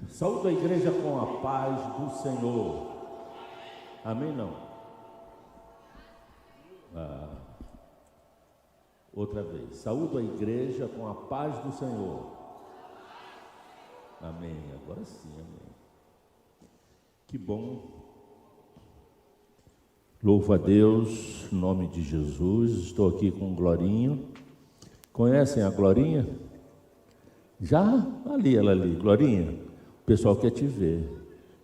Saúdo a igreja com a paz do Senhor. Amém, não? Outra vez. Saúdo a igreja com a paz do Senhor. Amém. Agora sim, amém. Que bom. Louvo a Deus, em nome de Jesus. Estou aqui com Glorinha. Conhecem a Glorinha? Já? Ali, ela ali. Glorinha, o pessoal quer te ver.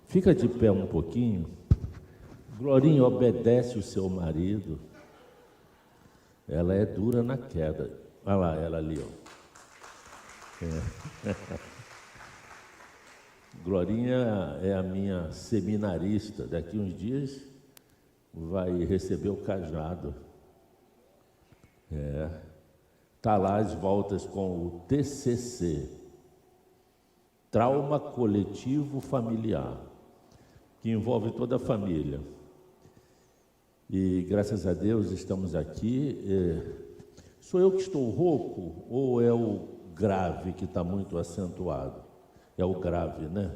Fica de pé um pouquinho. Glorinha obedece o seu marido. Ela é dura na queda. Olha lá, ela ali, ó. Glorinha é a minha seminarista. Daqui uns dias vai receber o cajado. Está lá às voltas com o TCC, Trauma Coletivo Familiar, que envolve toda a família. E graças a Deus estamos aqui. Sou eu que estou rouco ou é o grave que está muito acentuado? É o grave, né?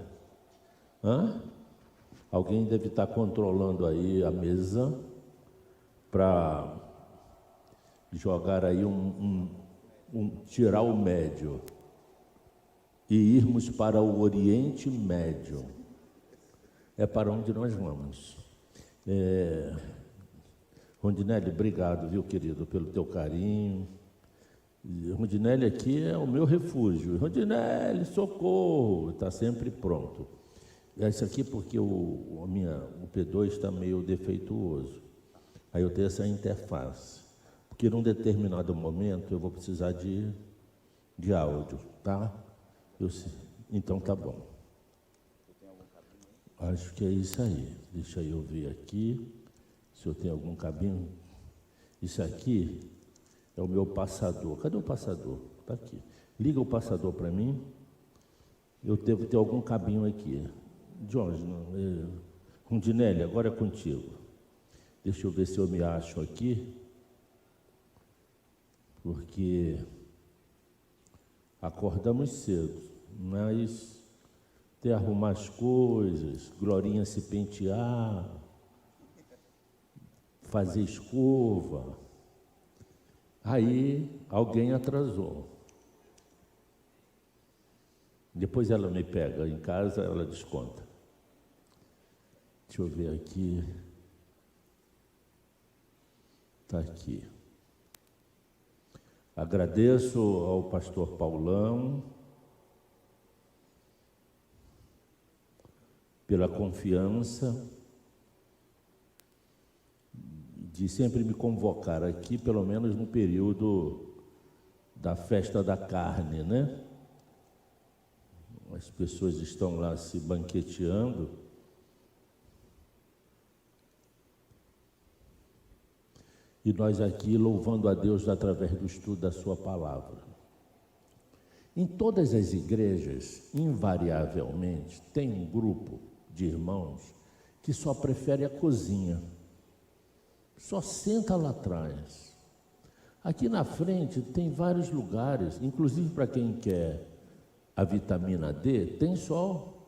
Alguém deve estar controlando aí a mesa para jogar aí tirar o médio e irmos para o Oriente Médio. É para onde nós vamos. Rondinelli, obrigado, viu, querido, pelo teu carinho. Rondinelli aqui é o meu refúgio. Rondinelli, socorro, está sempre pronto. Isso aqui porque o P2 está meio defeituoso. Aí eu tenho essa interface. Porque num determinado momento eu vou precisar de áudio, tá? Então tá bom. Acho que é isso aí. Deixa eu ver aqui se eu tenho algum cabinho. Isso aqui é o meu passador. Cadê o passador? Está aqui. Liga o passador para mim. Eu devo ter algum cabinho aqui. Jorge, Rondinelli, agora é contigo. Deixa eu ver se eu me acho aqui. Porque acordamos cedo, mas até arrumar as coisas, Glorinha se pentear, fazer escova. Aí alguém atrasou. Depois ela me pega em casa, ela desconta. Deixa eu ver aqui. Está aqui. Agradeço ao pastor Paulão pela confiança de sempre me convocar aqui, pelo menos no período da festa da carne, né? As pessoas estão lá se banqueteando. E nós aqui louvando a Deus através do estudo da sua palavra. Em todas as igrejas, invariavelmente, tem um grupo de irmãos que só prefere a cozinha. Só senta lá atrás. Aqui na frente tem vários lugares, inclusive para quem quer a vitamina D, tem sol.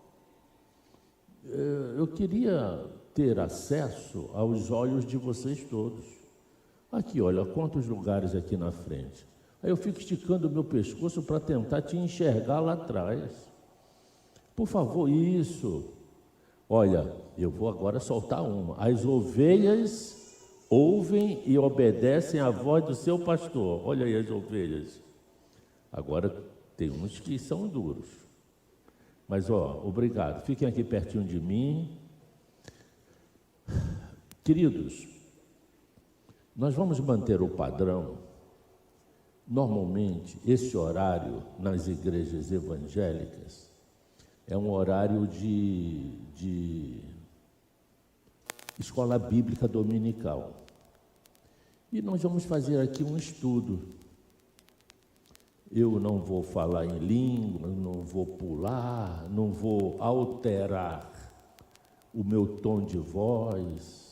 Eu queria ter acesso aos olhos de vocês todos. Aqui, olha, quantos lugares aqui na frente. Aí eu fico esticando o meu pescoço para tentar te enxergar lá atrás. Por favor, isso. Olha, eu vou agora soltar uma. As ovelhas ouvem e obedecem à voz do seu pastor. Olha aí as ovelhas. Agora tem uns que são duros. Mas, obrigado. Fiquem aqui pertinho de mim. Queridos, nós vamos manter o padrão. Normalmente, esse horário nas igrejas evangélicas é um horário de escola bíblica dominical. E nós vamos fazer aqui um estudo. Eu não vou falar em língua, não vou pular, não vou alterar o meu tom de voz.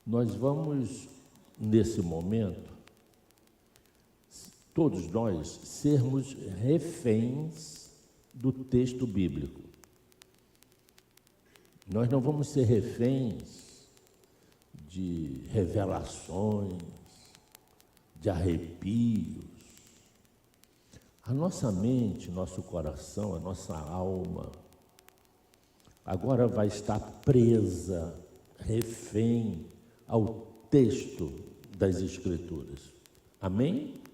Nós vamos, nesse momento, todos nós, sermos reféns do texto bíblico. Nós não vamos ser reféns de revelações, de arrepios. A nossa mente, nosso coração, a nossa alma, agora vai estar presa, refém ao texto das Escrituras. Amém?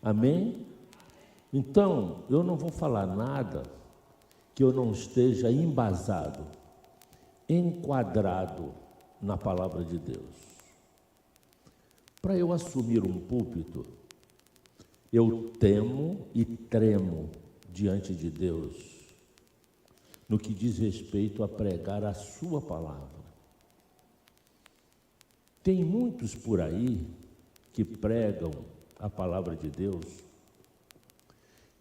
Amém? Então, eu não vou falar nada que eu não esteja embasado, enquadrado na palavra de Deus. Para eu assumir um púlpito, eu temo e tremo diante de Deus no que diz respeito a pregar a sua palavra. Tem muitos por aí que pregam a palavra de Deus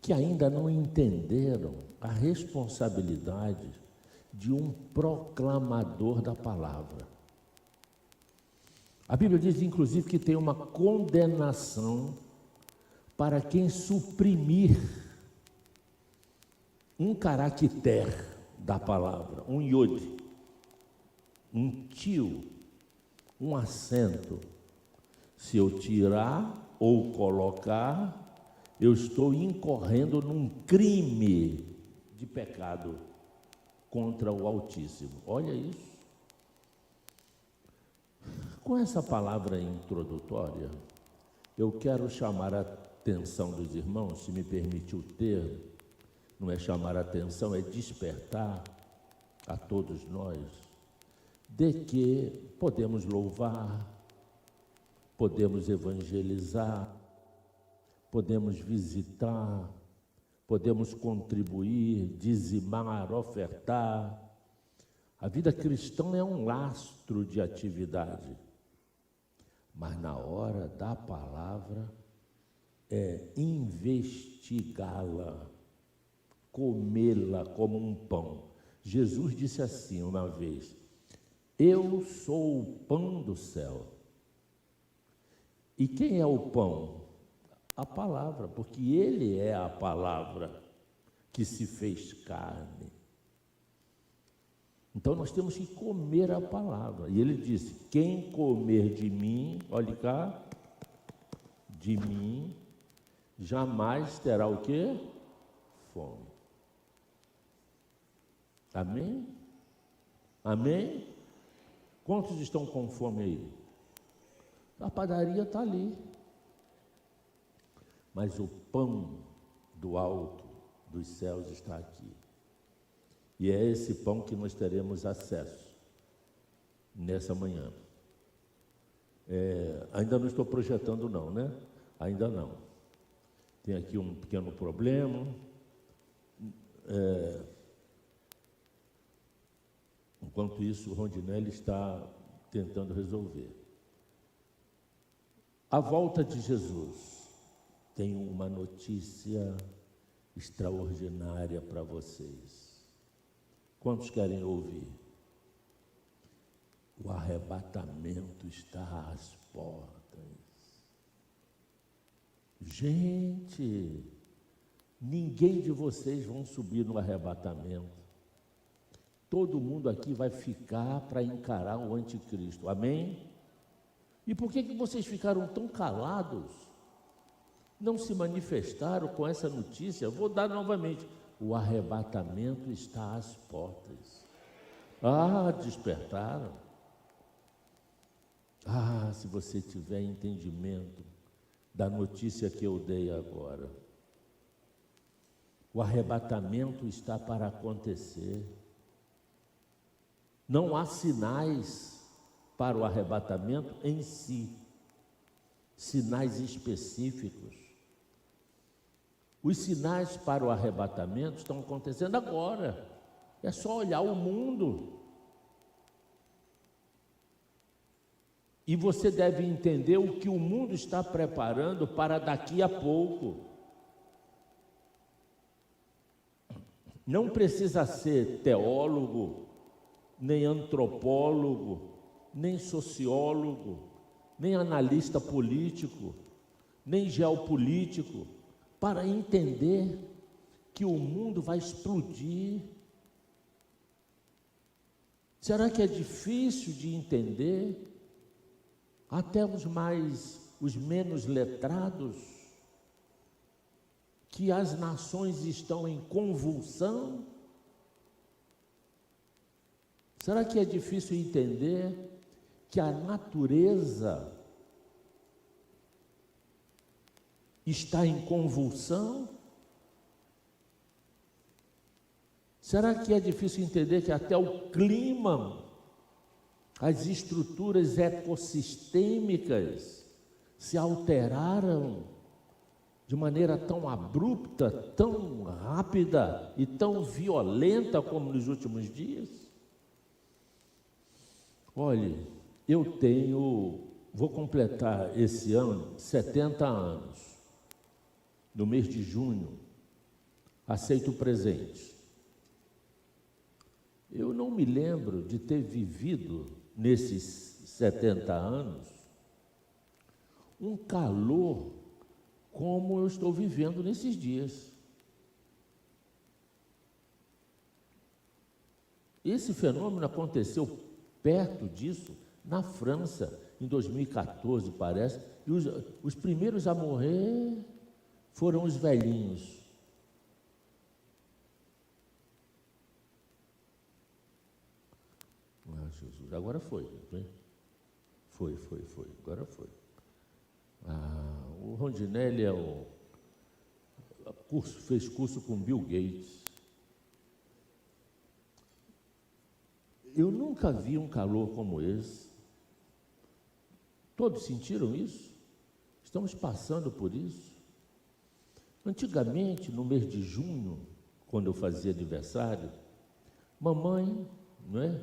que ainda não entenderam a responsabilidade de um proclamador da palavra. A Bíblia diz, inclusive, que tem uma condenação para quem suprimir um caractere da palavra, um iode, um tio, um acento. Se eu tirar ou colocar, eu estou incorrendo num crime de pecado contra o Altíssimo. Olha isso. Com essa palavra introdutória, eu quero chamar a atenção dos irmãos, se me permite o termo, não é chamar a atenção, é despertar a todos nós, de que podemos louvar, podemos evangelizar, podemos visitar, podemos contribuir, dizimar, ofertar. A vida cristã é um lastro de atividade, mas na hora da palavra é investigá-la, comê-la como um pão. Jesus disse assim uma vez: eu sou o pão do céu. E quem é o pão? A palavra, porque Ele é a palavra que se fez carne. Então nós temos que comer a palavra. E Ele disse: quem comer de mim, olhe cá, de mim, jamais terá o quê? Fome. Amém? Amém? Quantos estão com fome aí? A padaria está ali. Mas o pão do alto, dos céus, está aqui. E é esse pão que nós teremos acesso nessa manhã. Ainda não estou projetando não, né? Ainda não. Tem aqui um pequeno problema. Enquanto isso, o Rondinelli está tentando resolver. A volta de Jesus. Tenho uma notícia extraordinária para vocês. Quantos querem ouvir? O arrebatamento está às portas. Gente, ninguém de vocês vão subir no arrebatamento. Todo mundo aqui vai ficar para encarar o anticristo. Amém? E por que vocês ficaram tão calados? Não se manifestaram com essa notícia? Vou dar novamente. O arrebatamento está às portas. Despertaram. Se você tiver entendimento da notícia que eu dei agora. O arrebatamento está para acontecer. Não há sinais para o arrebatamento em si. Sinais específicos. Os sinais para o arrebatamento estão acontecendo agora. É só olhar o mundo. E você deve entender o que o mundo está preparando para daqui a pouco. Não precisa ser teólogo, nem antropólogo, nem sociólogo, nem analista político, nem geopolítico, para entender que o mundo vai explodir. Será que é difícil de entender? Até os menos letrados, que as nações estão em convulsão? Será que é difícil entender que a natureza está em convulsão? Será que é difícil entender que até o clima, as estruturas ecossistêmicas se alteraram de maneira tão abrupta, tão rápida e tão violenta como nos últimos dias? Olhe, vou completar esse ano 70 anos, no mês de junho. Aceito o presente. Eu não me lembro de ter vivido, nesses 70 anos, um calor como eu estou vivendo nesses dias. Esse fenômeno aconteceu perto disso, na França, em 2014, parece, e os primeiros a morrer foram os velhinhos. Ah, Jesus, agora foi. Foi, agora foi. O Rondinelli fez curso com Bill Gates. Eu nunca vi um calor como esse. Todos sentiram isso? Estamos passando por isso. Antigamente, no mês de junho, quando eu fazia aniversário, mamãe, não é?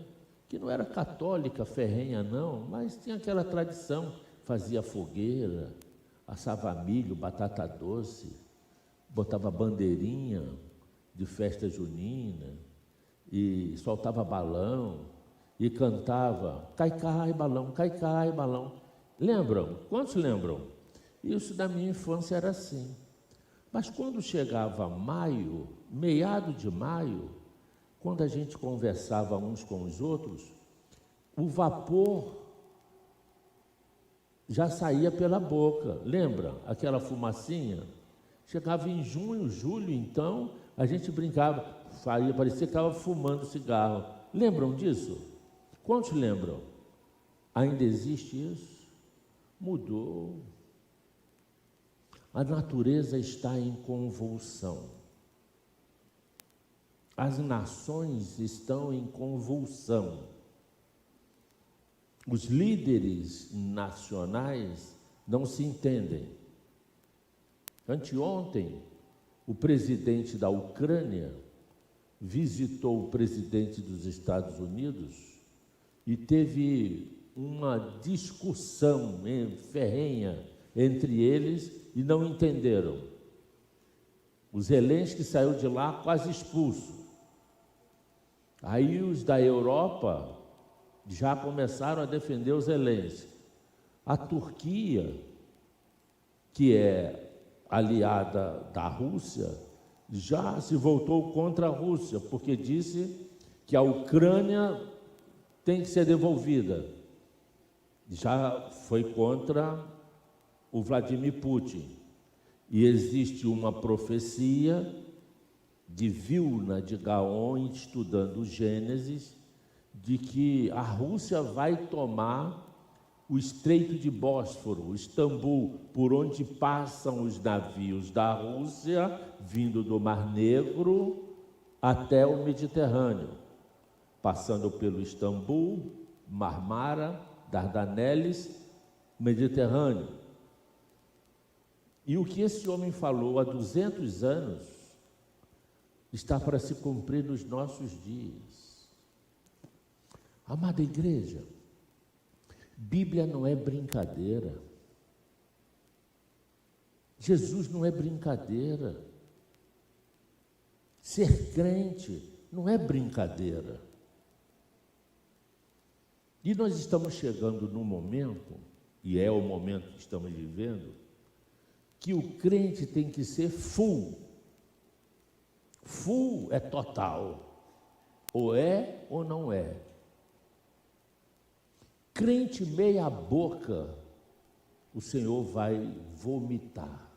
Que não era católica ferrenha não, mas tinha aquela tradição, fazia fogueira, assava milho, batata doce, botava bandeirinha de festa junina, e soltava balão, e cantava, cai, cai, balão, cai, cai, balão. Lembram? Quantos lembram? Isso da minha infância era assim. Mas quando chegava maio, meado de maio, quando a gente conversava uns com os outros, o vapor já saía pela boca. Lembra? Aquela fumacinha? Chegava em junho, julho, então, a gente brincava, parecia que estava fumando cigarro. Lembram disso? Quantos lembram? Ainda existe isso? Mudou. A natureza está em convulsão. As nações estão em convulsão. Os líderes nacionais não se entendem. Anteontem, o presidente da Ucrânia visitou o presidente dos Estados Unidos e teve uma discussão ferrenha entre eles e não entenderam. O Zelensky saiu de lá quase expulso. Aí os da Europa já começaram a defender o Zelensky. A Turquia, que é aliada da Rússia, já se voltou contra a Rússia, porque disse que a Ucrânia tem que ser devolvida. Já foi contra o Vladimir Putin. E existe uma profecia de Vilna de Gaon, estudando Gênesis, de que a Rússia vai tomar o Estreito de Bósforo, Istambul, por onde passam os navios da Rússia, vindo do Mar Negro até o Mediterrâneo, passando pelo Istambul, Marmara, Dardaneles, Mediterrâneo. E o que esse homem falou há 200 anos está para se cumprir nos nossos dias. Amada igreja, Bíblia não é brincadeira. Jesus não é brincadeira. Ser crente não é brincadeira. E nós estamos chegando num momento, e é o momento que estamos vivendo, que o crente tem que ser full. Full é total. Ou é ou não é. Crente meia boca, o Senhor vai vomitar.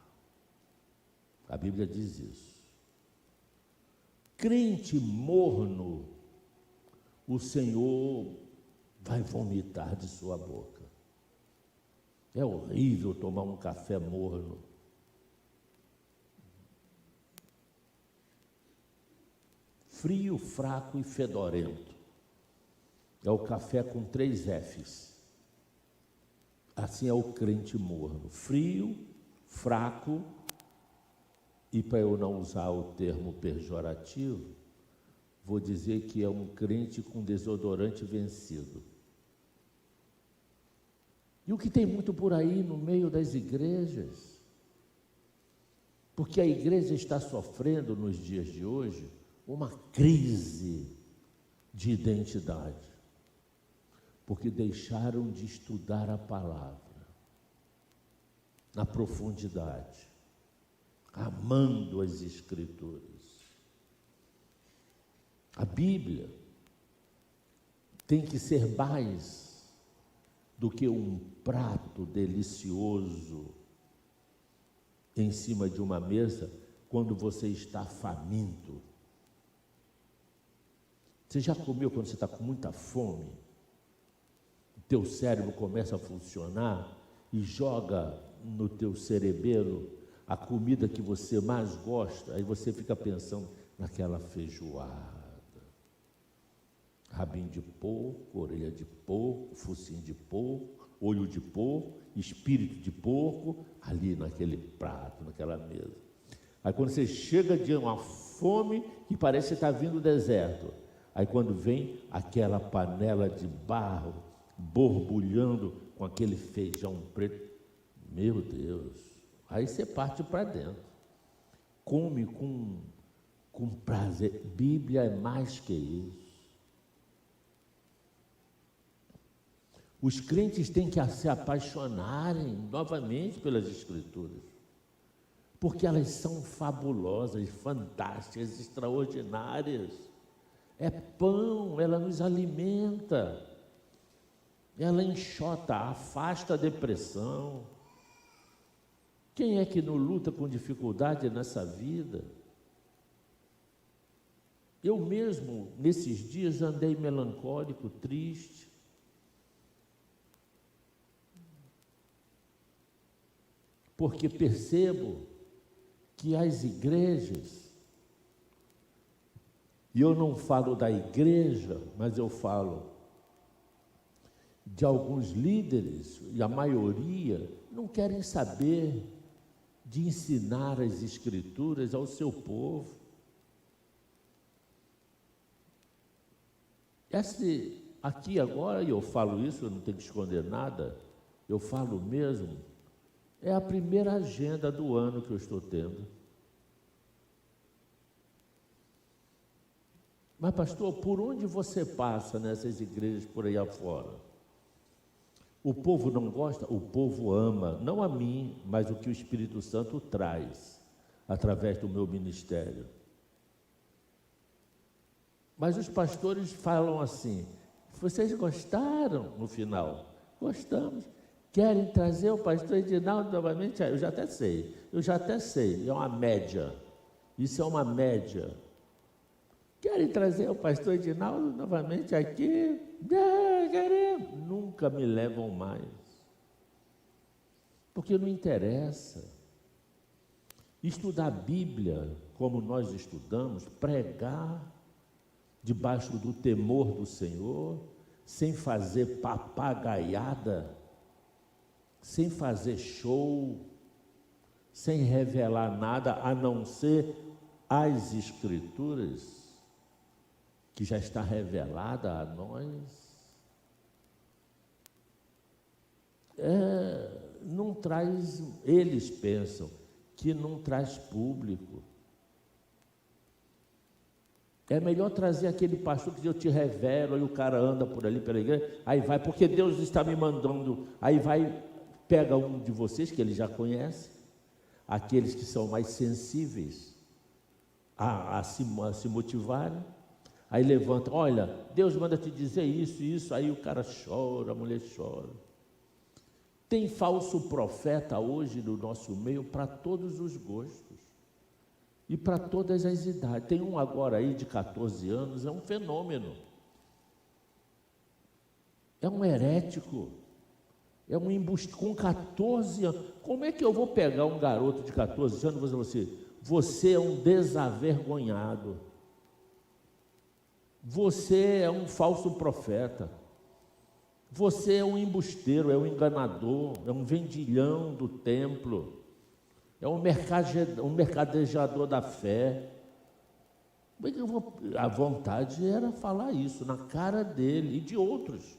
A Bíblia diz isso. Crente morno, o Senhor vai vomitar de sua boca. É horrível tomar um café morno. Frio, fraco e fedorento. É o café com 3 Fs. Assim é o crente morno. Frio, fraco e, para eu não usar o termo pejorativo, vou dizer que é um crente com desodorante vencido. E o que tem muito por aí no meio das igrejas? Porque a igreja está sofrendo nos dias de hoje uma crise de identidade, porque deixaram de estudar a palavra na profundidade, amando as Escrituras. A Bíblia tem que ser mais do que um prato delicioso em cima de uma mesa quando você está faminto. Você já comeu quando você está com muita fome? O teu cérebro começa a funcionar e joga no teu cerebelo a comida que você mais gosta, aí você fica pensando naquela feijoada. Rabinho de porco, orelha de porco, focinho de porco, olho de porco, espírito de porco, ali naquele prato, naquela mesa. Aí quando você chega de uma fome que parece que está vindo do deserto, aí quando vem aquela panela de barro borbulhando com aquele feijão preto, meu Deus, aí você parte para dentro, come com prazer. Bíblia é mais que isso. Os crentes têm que se apaixonarem novamente pelas Escrituras, porque elas são fabulosas, fantásticas, extraordinárias. É pão, ela nos alimenta, ela enxota, afasta a depressão. Quem é que não luta com dificuldade nessa vida? Eu mesmo, nesses dias, andei melancólico, triste. Porque percebo que as igrejas, e eu não falo da igreja, mas eu falo de alguns líderes, e a maioria não querem saber de ensinar as Escrituras ao seu povo. Aqui agora, e eu falo isso, eu não tenho que esconder nada, eu falo mesmo, é a primeira agenda do ano que eu estou tendo. Mas, pastor, por onde você passa nessas igrejas por aí afora? O povo não gosta? O povo ama, não a mim, mas o que o Espírito Santo traz através do meu ministério. Mas os pastores falam assim: vocês gostaram no final? Gostamos. Querem trazer o pastor Edinaldo novamente? Eu já até sei, é uma média. Isso é uma média. Querem trazer o pastor Edinaldo novamente aqui? Queremos. Nunca me levam mais. Porque não interessa. Estudar a Bíblia, como nós estudamos, pregar debaixo do temor do Senhor, sem fazer papagaiada, sem fazer show, sem revelar nada, a não ser as Escrituras, que já está revelada a nós. Não traz, eles pensam que não traz público. É melhor trazer aquele pastor que eu te revelo, aí o cara anda por ali pela igreja, aí vai, porque Deus está me mandando, aí vai, pega um de vocês que ele já conhece, aqueles que são mais sensíveis a se motivarem. Aí levanta, olha, Deus manda te dizer isso e isso, aí o cara chora, a mulher chora. Tem falso profeta hoje no nosso meio para todos os gostos e para todas as idades. Tem um agora aí de 14 anos, é um fenômeno. É um herético, é um embuste com 14 anos. Como é que eu vou pegar um garoto de 14 anos e vou dizer assim, você é um desavergonhado, você é um falso profeta, você é um embusteiro, é um enganador, é um vendilhão do templo, é um mercadejador da fé. A vontade era falar isso na cara dele e de outros.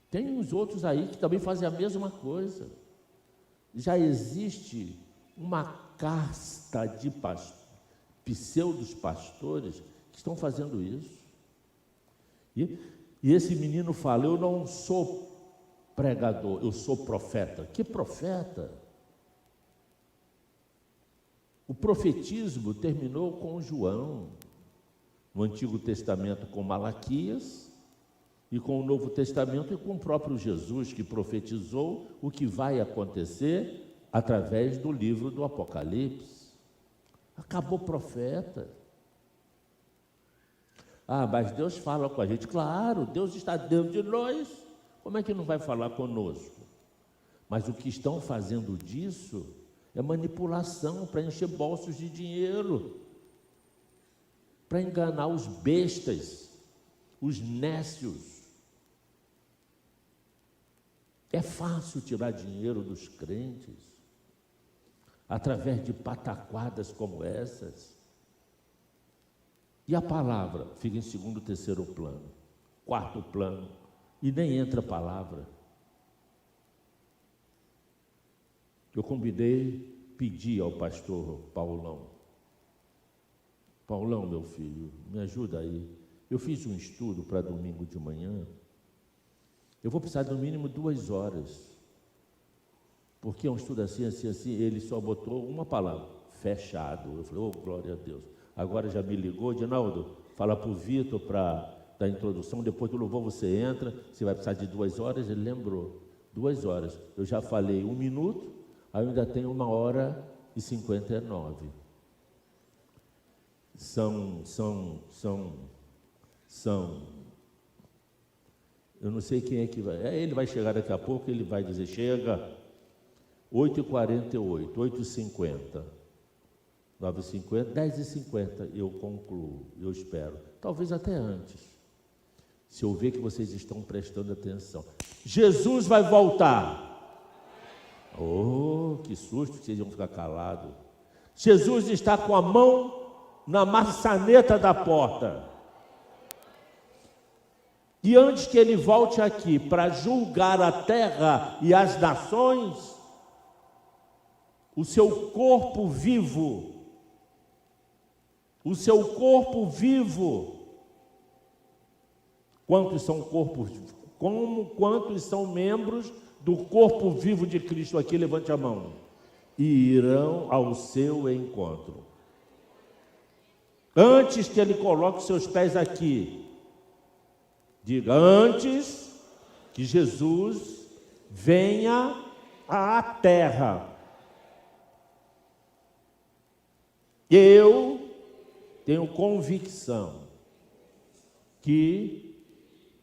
Tem uns outros aí que também fazem a mesma coisa. Já existe uma casta de pseudos pastores que estão fazendo isso. E esse menino fala, eu não sou pregador, eu sou profeta. Que profeta? O profetismo terminou com João, no Antigo Testamento com Malaquias, e com o Novo Testamento e com o próprio Jesus, que profetizou o que vai acontecer através do livro do Apocalipse. Acabou profeta. Ah, mas Deus fala com a gente. Claro, Deus está dentro de nós. Como é que não vai falar conosco? Mas o que estão fazendo disso é manipulação para encher bolsos de dinheiro, para enganar os bestas, os nécios. É fácil tirar dinheiro dos crentes através de pataquadas como essas. E a palavra fica em segundo, terceiro plano, quarto plano, e nem entra a palavra. Eu pedi ao pastor Paulão, meu filho, me ajuda aí. Eu fiz um estudo para domingo de manhã. Eu vou precisar no mínimo 2 horas, porque é um estudo assim, ele só botou uma palavra, fechado. Eu falei, oh, glória a Deus. Agora já me ligou, Dinaldo, fala para o Vitor para dar a introdução, depois do louvor você entra, você vai precisar de 2 horas, ele lembrou, 2 horas. Eu já falei 1 minuto, aí eu ainda tenho 1h59. Eu não sei quem é que vai. Ele vai chegar daqui a pouco, ele vai dizer, chega, 8h48, 8h50, 9h50, 10h50 eu concluo, eu espero. Talvez até antes, se eu ver que vocês estão prestando atenção. Jesus vai voltar. Oh, que susto, vocês vão ficar calados. Jesus está com a mão na maçaneta da porta. E antes que ele volte aqui para julgar a terra e as nações, o seu corpo vivo, quantos são corpos, quantos são membros do corpo vivo de Cristo aqui? Levante a mão. E irão ao seu encontro. Antes que ele coloque seus pés aqui, diga, antes que Jesus venha à terra, eu tenho convicção que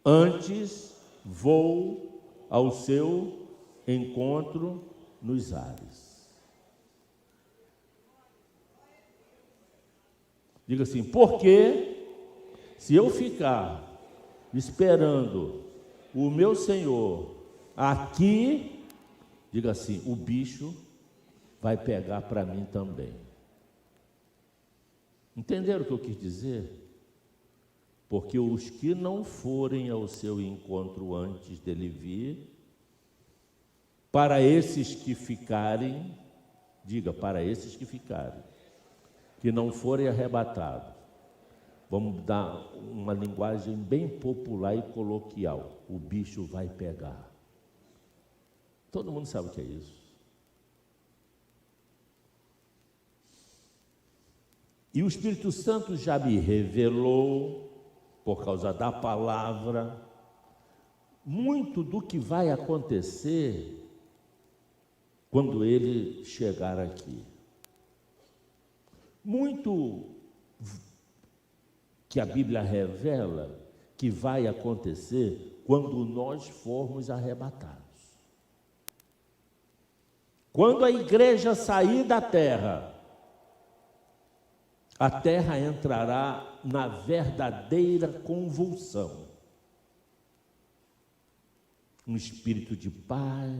antes vou ao seu encontro nos ares. Diga assim, porque se eu ficar esperando o meu Senhor aqui, diga assim, o bicho vai pegar para mim também. Entenderam o que eu quis dizer? Porque os que não forem ao seu encontro antes dele vir, para esses que ficarem, diga, para esses que ficarem, que não forem arrebatados, vamos dar uma linguagem bem popular e coloquial, o bicho vai pegar. Todo mundo sabe o que é isso. E o Espírito Santo já me revelou, por causa da palavra, muito do que vai acontecer quando ele chegar aqui. Muito que a Bíblia revela que vai acontecer quando nós formos arrebatados. Quando a igreja sair da terra, a terra entrará na verdadeira convulsão. Um espírito de paz,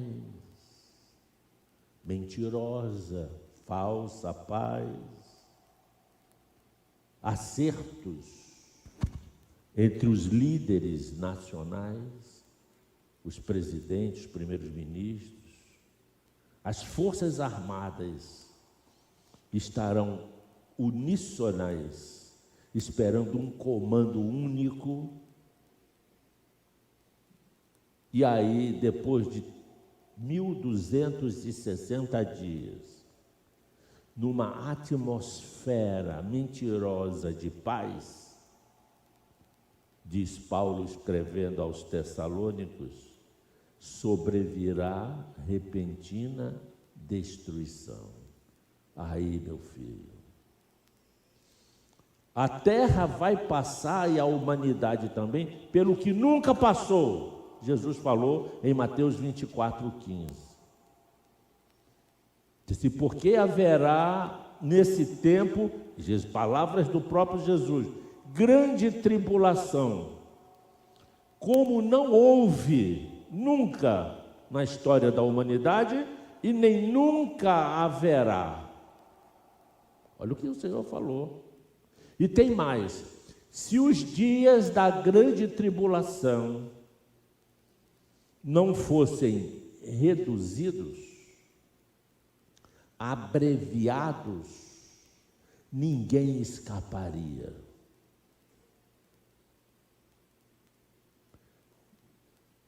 mentirosa, falsa paz, acertos entre os líderes nacionais, os presidentes, os primeiros ministros, as forças armadas estarão uníssonas, esperando um comando único. E aí, depois de 1260 dias, numa atmosfera mentirosa de paz, diz Paulo escrevendo aos Tessalônicos, sobrevirá repentina destruição. Aí, meu filho, a terra vai passar, e a humanidade também, pelo que nunca passou. Jesus falou em Mateus 24:15. Disse, porque haverá nesse tempo, palavras do próprio Jesus, grande tribulação, como não houve nunca na história da humanidade e nem nunca haverá. Olha o que o Senhor falou. E tem mais, se os dias da grande tribulação não fossem reduzidos, abreviados, ninguém escaparia.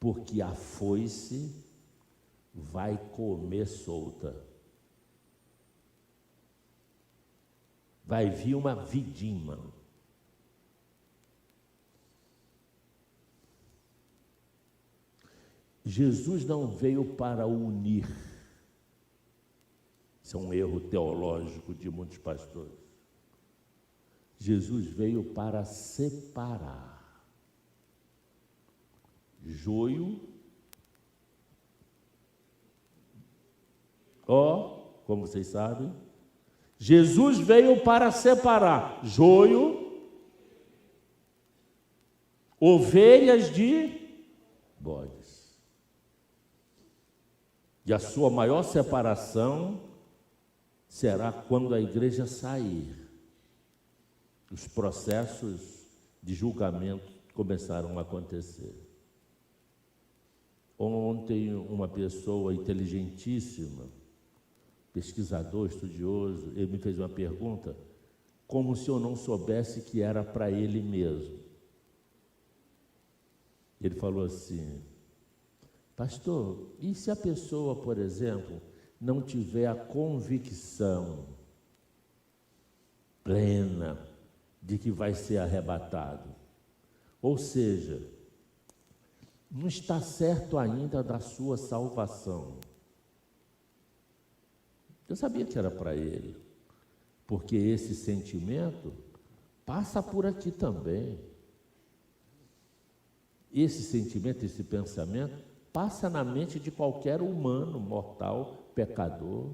Porque a foice vai comer solta. Vai vir uma vidima. Jesus não veio para unir. Isso é um erro teológico de muitos pastores. Jesus veio para separar joio, como vocês sabem, Jesus veio para separar joio, ovelhas de bodes. E a sua maior separação será quando a igreja sair. Os processos de julgamento começaram a acontecer. Ontem, uma pessoa inteligentíssima, pesquisador, estudioso, ele me fez uma pergunta, como se eu não soubesse que era para ele mesmo. Ele falou assim, pastor, e se a pessoa, por exemplo, não tiver a convicção plena de que vai ser arrebatado? Ou seja, não está certo ainda da sua salvação. Eu sabia que era para ele, porque esse sentimento passa por aqui também. Esse sentimento, esse pensamento, passa na mente de qualquer humano, mortal, pecador.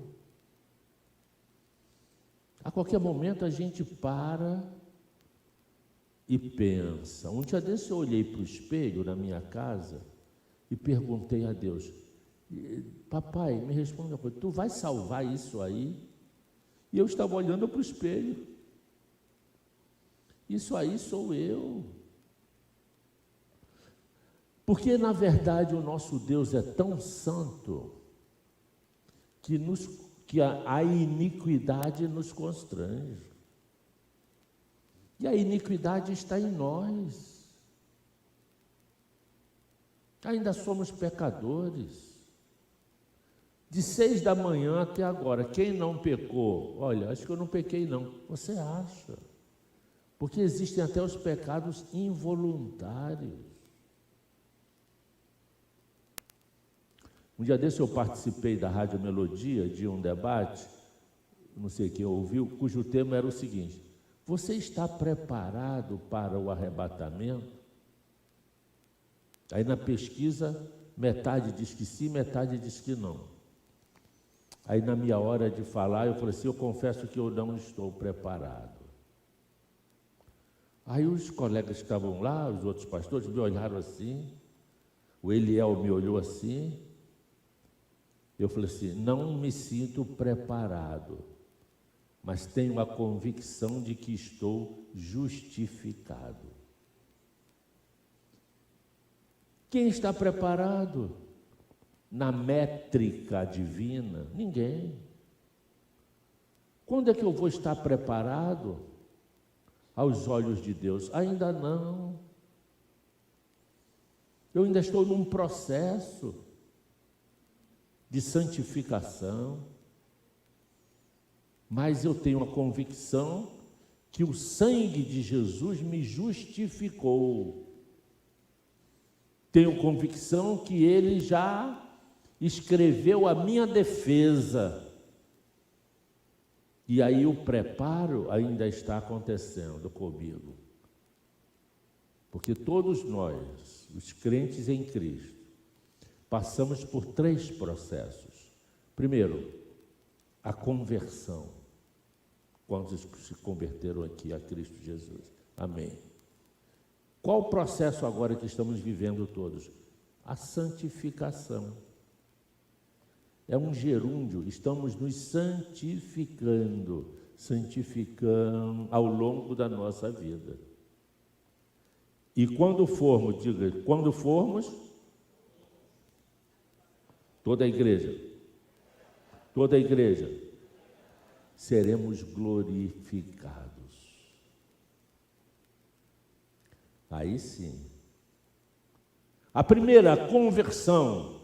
A qualquer momento a gente para e pensa. Um dia desse eu olhei para o espelho na minha casa e perguntei a Deus, papai, me responde uma coisa, tu vai salvar isso aí? E eu estava olhando para o espelho. Isso aí sou eu. Porque, na verdade, o nosso Deus é tão santo que a iniquidade nos constrange. E a iniquidade está em nós. Ainda somos pecadores. De 6 da manhã até agora, quem não pecou? Olha, acho que eu não pequei não. Você acha? Porque existem até os pecados involuntários. Um dia desse eu participei da Rádio Melodia de um debate, não sei quem ouviu, cujo tema era o seguinte: você está preparado para o arrebatamento? Aí na pesquisa, metade diz que sim, metade diz que não. Aí na minha hora de falar, eu falei assim: eu confesso que eu não estou preparado. Aí os colegas que estavam lá, os outros pastores, me olharam assim, o Eliel me olhou assim, eu falei assim: não me sinto preparado, mas tenho a convicção de que estou justificado. Quem está preparado na métrica divina? Ninguém. Quando é que eu vou estar preparado aos olhos de Deus? Ainda não. Eu ainda estou num processo de santificação, mas eu tenho a convicção que o sangue de Jesus me justificou. Tenho convicção que Ele já escreveu a minha defesa. E aí o preparo ainda está acontecendo comigo. Porque todos nós, os crentes em Cristo, passamos por 3 processos. Primeiro, a conversão. Quantos se converteram aqui a Cristo Jesus? Amém. Qual o processo agora que estamos vivendo todos? A santificação. É um gerúndio, estamos nos santificando ao longo da nossa vida. E quando formos, diga, quando formos, toda a igreja, seremos glorificados. Aí sim. A primeira, a conversão.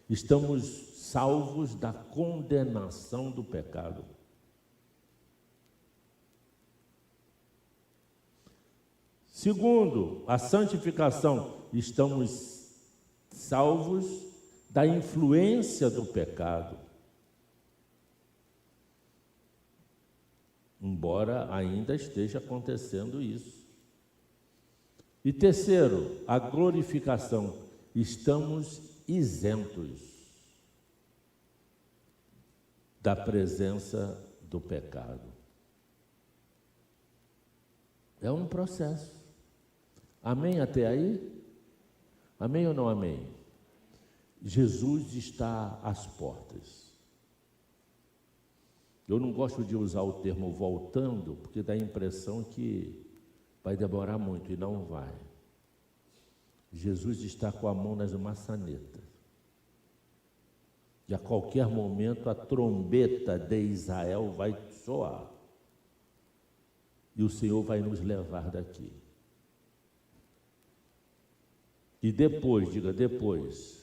Estamos salvos da condenação do pecado. Segundo, a santificação. Estamos salvos da influência do pecado. Embora ainda esteja acontecendo isso. E terceiro, a glorificação. Estamos isentos da presença do pecado. É um processo. Amém até aí? Amém ou não amém? Jesus está às portas. Eu não gosto de usar o termo voltando, porque dá a impressão que vai demorar muito, e não vai. Jesus está com a mão nas maçanetas. E a qualquer momento a trombeta de Israel vai soar. E o Senhor vai nos levar daqui. E depois, diga depois,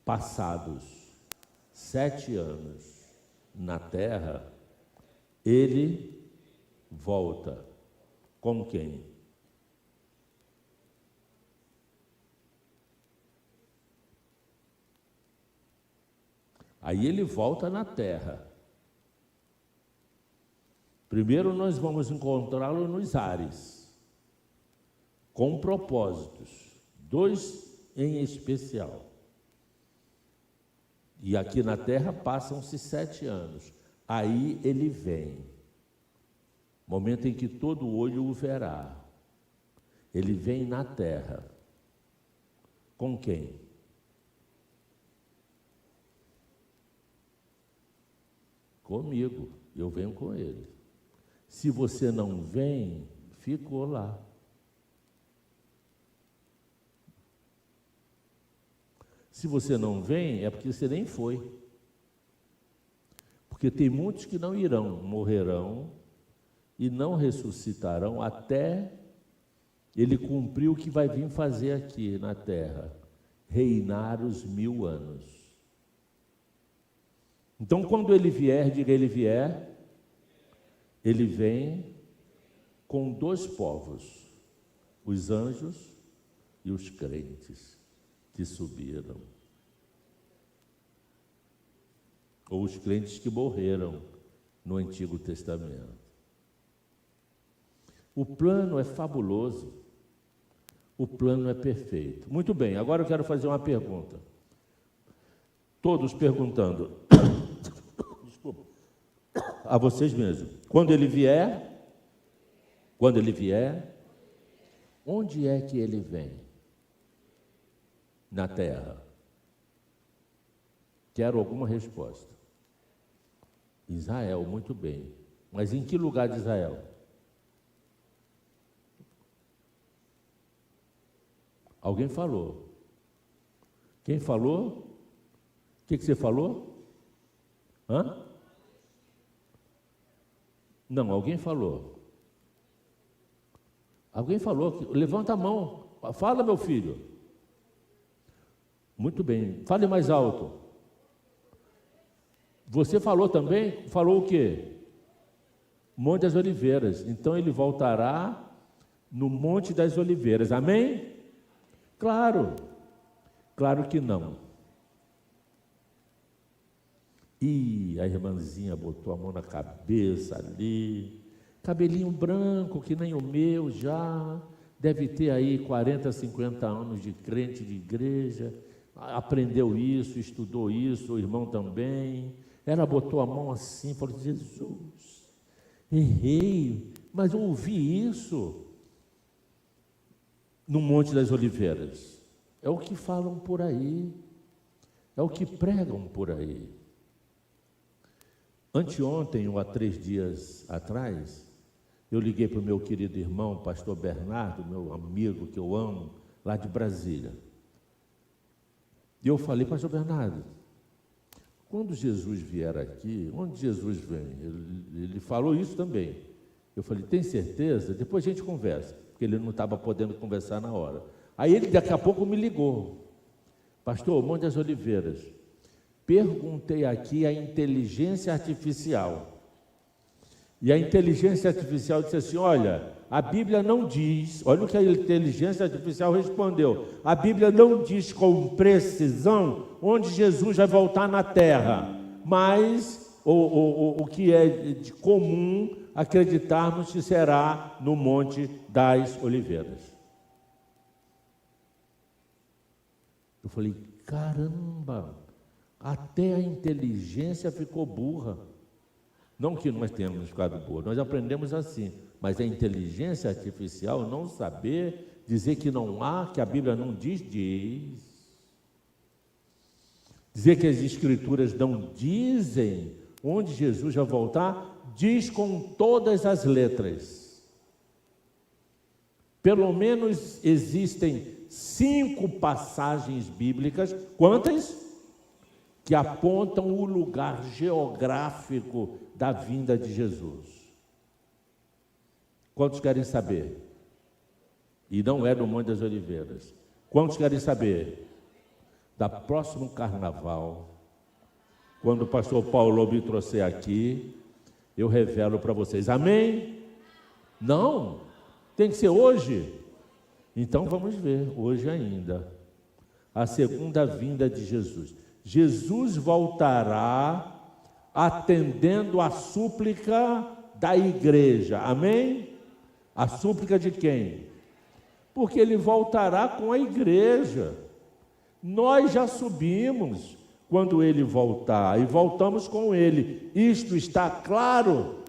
passados 7 anos na terra, Ele volta. Com quem? Aí Ele volta na terra. Primeiro nós vamos encontrá-lo nos ares, com propósitos, 2 em especial. E aqui na terra passam-se 7 anos. Aí Ele vem. Momento em que todo olho o verá. Ele vem na terra. Com quem? Comigo. Eu venho com Ele. Se você não vem, ficou lá. Se você não vem, é porque você nem foi. Porque tem muitos que não irão, morrerão e não ressuscitarão até Ele cumprir o que vai vir fazer aqui na terra, reinar os 1000 anos. Então, quando ele vier, diga ele vier, ele vem com dois povos, os anjos e os crentes que subiram, ou os crentes que morreram no Antigo Testamento. O plano é fabuloso, o plano é perfeito. Muito bem, agora eu quero fazer uma pergunta. Todos perguntando, desculpa, a vocês mesmos. Quando ele vier, onde é que ele vem? Na terra. Quero alguma resposta. Israel, muito bem. Mas em que lugar de Israel? Alguém falou. Quem falou? O que você falou? Hã? Não, alguém falou. Alguém falou. Levanta a mão. Fala, meu filho. Muito bem. Fale mais alto. Você falou também? Falou o quê? Monte das Oliveiras. Então ele voltará no Monte das Oliveiras. Amém? Claro. Claro que não. E a irmãzinha botou a mão na cabeça ali, cabelinho branco, que nem o meu já, deve ter aí 40, 50 anos de crente de igreja, aprendeu isso, estudou isso, o irmão também. Ela botou a mão assim, falou: Jesus, errei, mas eu ouvi isso no Monte das Oliveiras. É o que falam por aí, é o que pregam por aí. Anteontem, ou há 3 dias atrás, eu liguei para o meu querido irmão, pastor Bernardo, meu amigo que eu amo, lá de Brasília. E eu falei: pastor Bernardo, quando Jesus vier aqui, onde Jesus vem? Ele falou isso também. Eu falei: tem certeza? Depois a gente conversa, porque ele não estava podendo conversar na hora. Aí ele daqui a pouco me ligou: pastor, Monte das Oliveiras, perguntei aqui a inteligência artificial. E a inteligência artificial disse assim: olha, a Bíblia não diz, olha o que a inteligência artificial respondeu, a Bíblia não diz com precisão onde Jesus vai voltar na terra, mas o que é de comum acreditarmos que será no Monte das Oliveiras. Eu falei: caramba, até a inteligência ficou burra. Não que nós tenhamos ficado burra, nós aprendemos assim, mas a inteligência artificial não saber dizer que não há, que a Bíblia não diz, diz. Dizer que as Escrituras não dizem onde Jesus vai voltar, diz com todas as letras. Pelo menos existem 5 passagens bíblicas, quantas? Que apontam o lugar geográfico da vinda de Jesus. Quantos querem saber? E não é do Monte das Oliveiras. Quantos querem saber? Da próximo carnaval, quando o pastor Paulo me trouxer aqui, eu revelo para vocês. Amém? Não? Tem que ser hoje? Então vamos ver, hoje ainda. A segunda vinda de Jesus. Jesus voltará atendendo a súplica da igreja. Amém? A súplica de quem? Porque ele voltará com a igreja. Nós já subimos quando ele voltar e voltamos com ele. Isto está claro?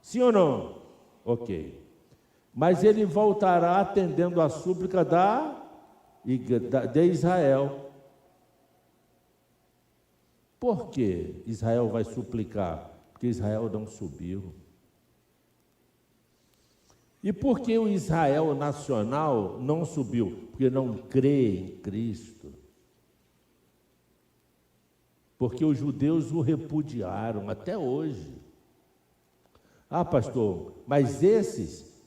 Sim ou não? Ok. Mas ele voltará atendendo a súplica de Israel. Por que Israel vai suplicar? Porque Israel não subiu. E por que o Israel nacional não subiu? Porque não crê em Cristo. Porque os judeus o repudiaram até hoje. Ah, pastor, mas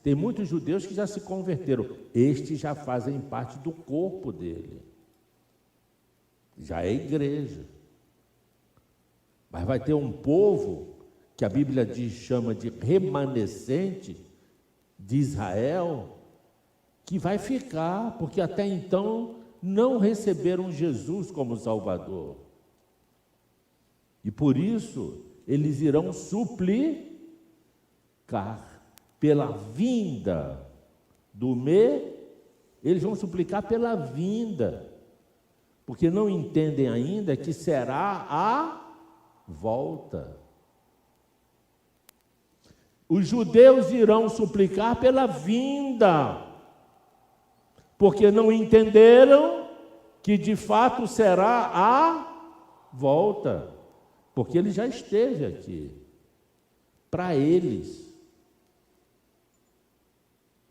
tem muitos judeus que já se converteram. Estes já fazem parte do corpo dele. Já é igreja. Mas vai ter um povo que a Bíblia chama de remanescente de Israel, que vai ficar, porque até então não receberam Jesus como Salvador. E por isso eles irão suplicar pela vinda do eles vão suplicar pela vinda, porque não entendem ainda que será a volta. Os judeus irão suplicar pela vinda, porque não entenderam que de fato será a volta, porque ele já esteve aqui. Para eles,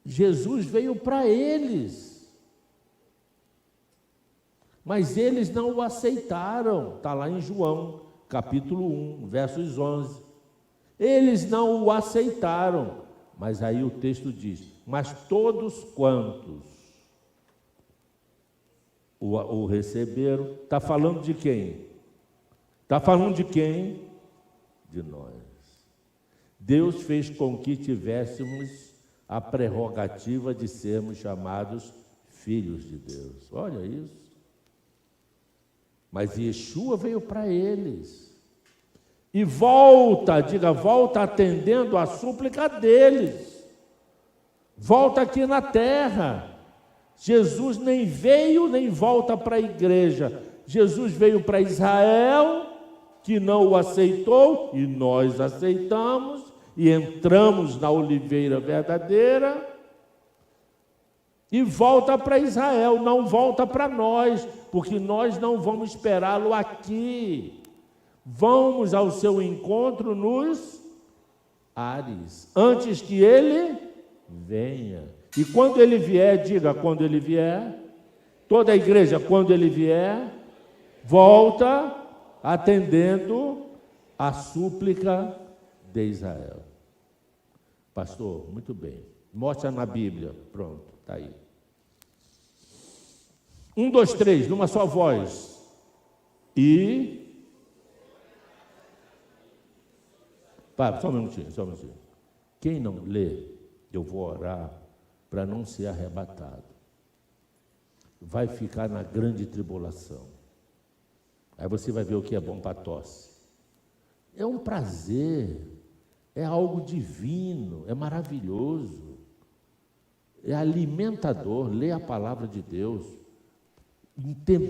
Jesus veio para eles, mas eles não o aceitaram. Está lá em João, capítulo 1, versos 11. Eles não o aceitaram, mas aí o texto diz: mas todos quantos o receberam. Está falando de quem? Está falando de quem? De nós. Deus fez com que tivéssemos a prerrogativa de sermos chamados filhos de Deus. Olha isso. Mas Yeshua veio para eles. E volta, diga, volta atendendo a súplica deles. Volta aqui na terra. Jesus nem veio, nem volta para a igreja. Jesus veio para Israel, que não o aceitou, e nós aceitamos, e entramos na oliveira verdadeira, e volta para Israel, não volta para nós, porque nós não vamos esperá-lo aqui. Vamos ao seu encontro nos ares, antes que ele venha. E quando ele vier, diga, quando ele vier, toda a igreja, quando ele vier, volta atendendo a súplica de Israel. Pastor, muito bem. Mostra na Bíblia. Pronto, está aí. 1, 2, 3, numa só voz. E... Só um minutinho, só um minutinho. Quem não lê, eu vou orar para não ser arrebatado. Vai ficar na grande tribulação. Aí você vai ver o que é bom para tosse. É um prazer, é algo divino, é maravilhoso, é alimentador. Lê a palavra de Deus,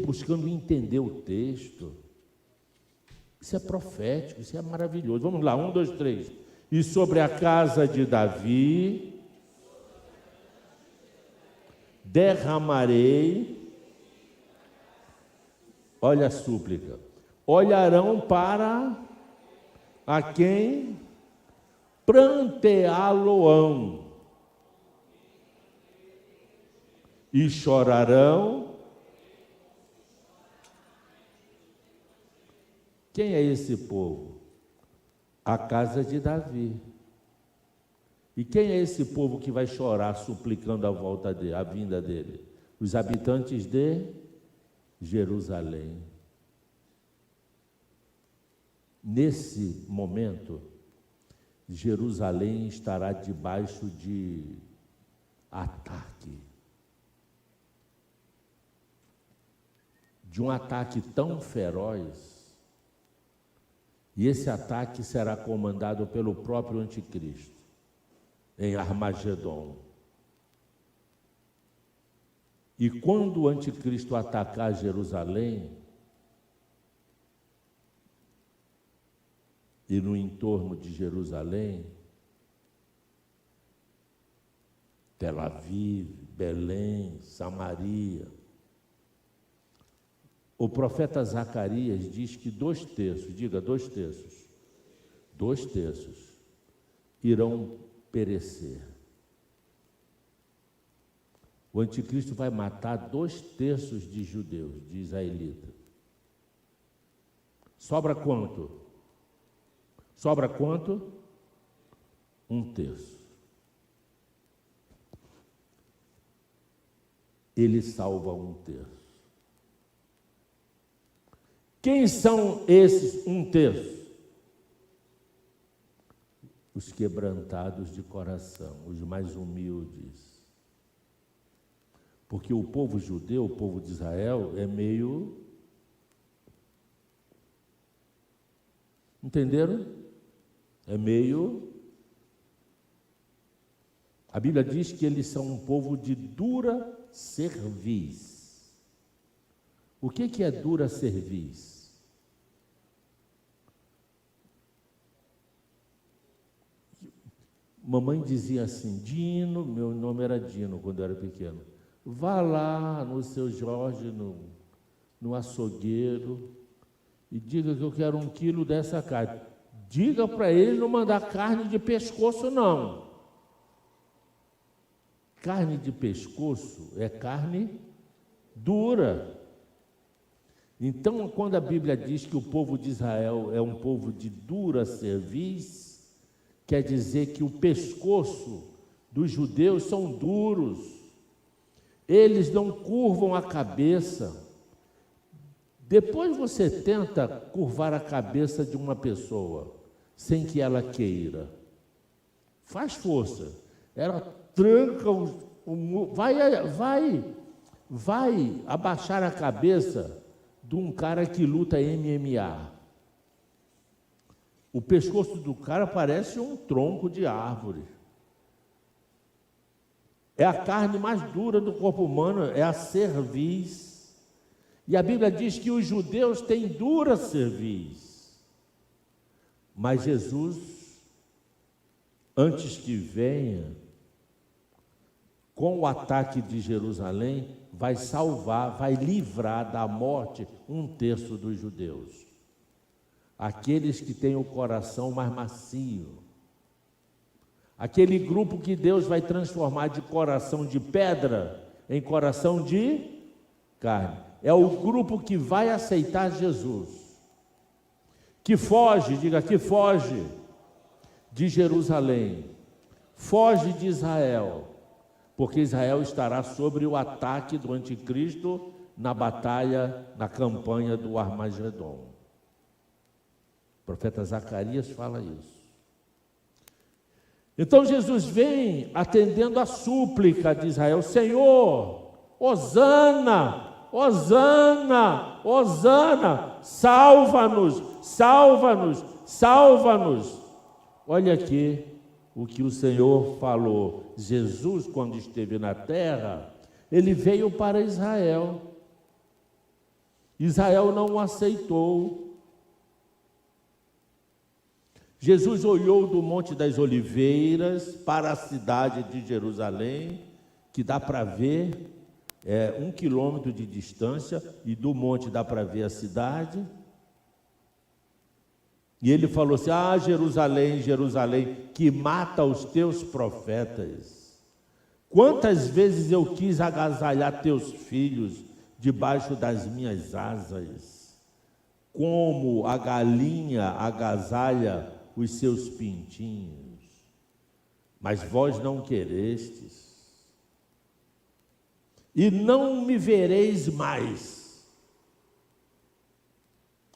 buscando entender o texto. Isso é profético, isso é maravilhoso. Vamos lá, 1, 2, 3. E sobre a casa de Davi derramarei, olha a súplica, olharão para a quem pranteá-lo-ão e chorarão. Quem é esse povo? A casa de Davi. E quem é esse povo que vai chorar suplicando a volta dele, a vinda dele? Os habitantes de Jerusalém. Nesse momento, Jerusalém estará debaixo de ataque. De um ataque tão feroz. E esse ataque será comandado pelo próprio anticristo, em Armagedon. E quando o anticristo atacar Jerusalém, e no entorno de Jerusalém, Tel Aviv, Belém, Samaria, o profeta Zacarias diz que 2/3, diga 2/3, 2/3 irão perecer. O anticristo vai matar 2/3 de judeus, de israelitas. Sobra quanto? Sobra quanto? 1/3. Ele salva 1/3. Quem são esses 1/3? os quebrantados de coração, os mais humildes. Porque o povo judeu, o povo de Israel, é meio... Entenderam? É meio... A Bíblia diz que eles são um povo de dura cerviz. O que é dura cerviz? Mamãe dizia assim, Dino, meu nome era Dino quando eu era pequeno, vá lá no seu Jorge, no açougueiro, e diga que eu quero 1 quilo dessa carne. Diga para ele não mandar carne de pescoço, não. Carne de pescoço é carne dura. Então, quando a Bíblia diz que o povo de Israel é um povo de dura cerviz, quer dizer que o pescoço dos judeus são duros. Eles não curvam a cabeça. Depois você tenta curvar a cabeça de uma pessoa, sem que ela queira. Faz força. Ela tranca, vai abaixar a cabeça de um cara que luta MMA. O pescoço do cara parece um tronco de árvore. É a carne mais dura do corpo humano, é a cerviz. E a Bíblia diz que os judeus têm dura cerviz. Mas Jesus, antes que venha, com o ataque de Jerusalém, vai salvar, vai livrar da morte 1/3 dos judeus. Aqueles que têm o coração mais macio. Aquele grupo que Deus vai transformar de coração de pedra em coração de carne. É o grupo que vai aceitar Jesus. Que foge, diga que foge de Jerusalém. Foge de Israel. Porque Israel estará sobre o ataque do anticristo na batalha, na campanha do Armagedon. O profeta Zacarias fala isso. Então Jesus vem atendendo a súplica de Israel. Senhor, Hosana, Hosana, Hosana, salva-nos, salva-nos, salva-nos. Olha aqui o que o Senhor falou. Jesus, quando esteve na terra, ele veio para Israel. Israel não o aceitou. Jesus olhou do Monte das Oliveiras para a cidade de Jerusalém, que dá para ver 1 quilômetro de distância, e do monte dá para ver a cidade. E ele falou assim: ah, Jerusalém, Jerusalém, que mata os teus profetas. Quantas vezes eu quis agasalhar teus filhos debaixo das minhas asas, como a galinha agasalha os seus pintinhos, mas vós não querestes, e não me vereis mais.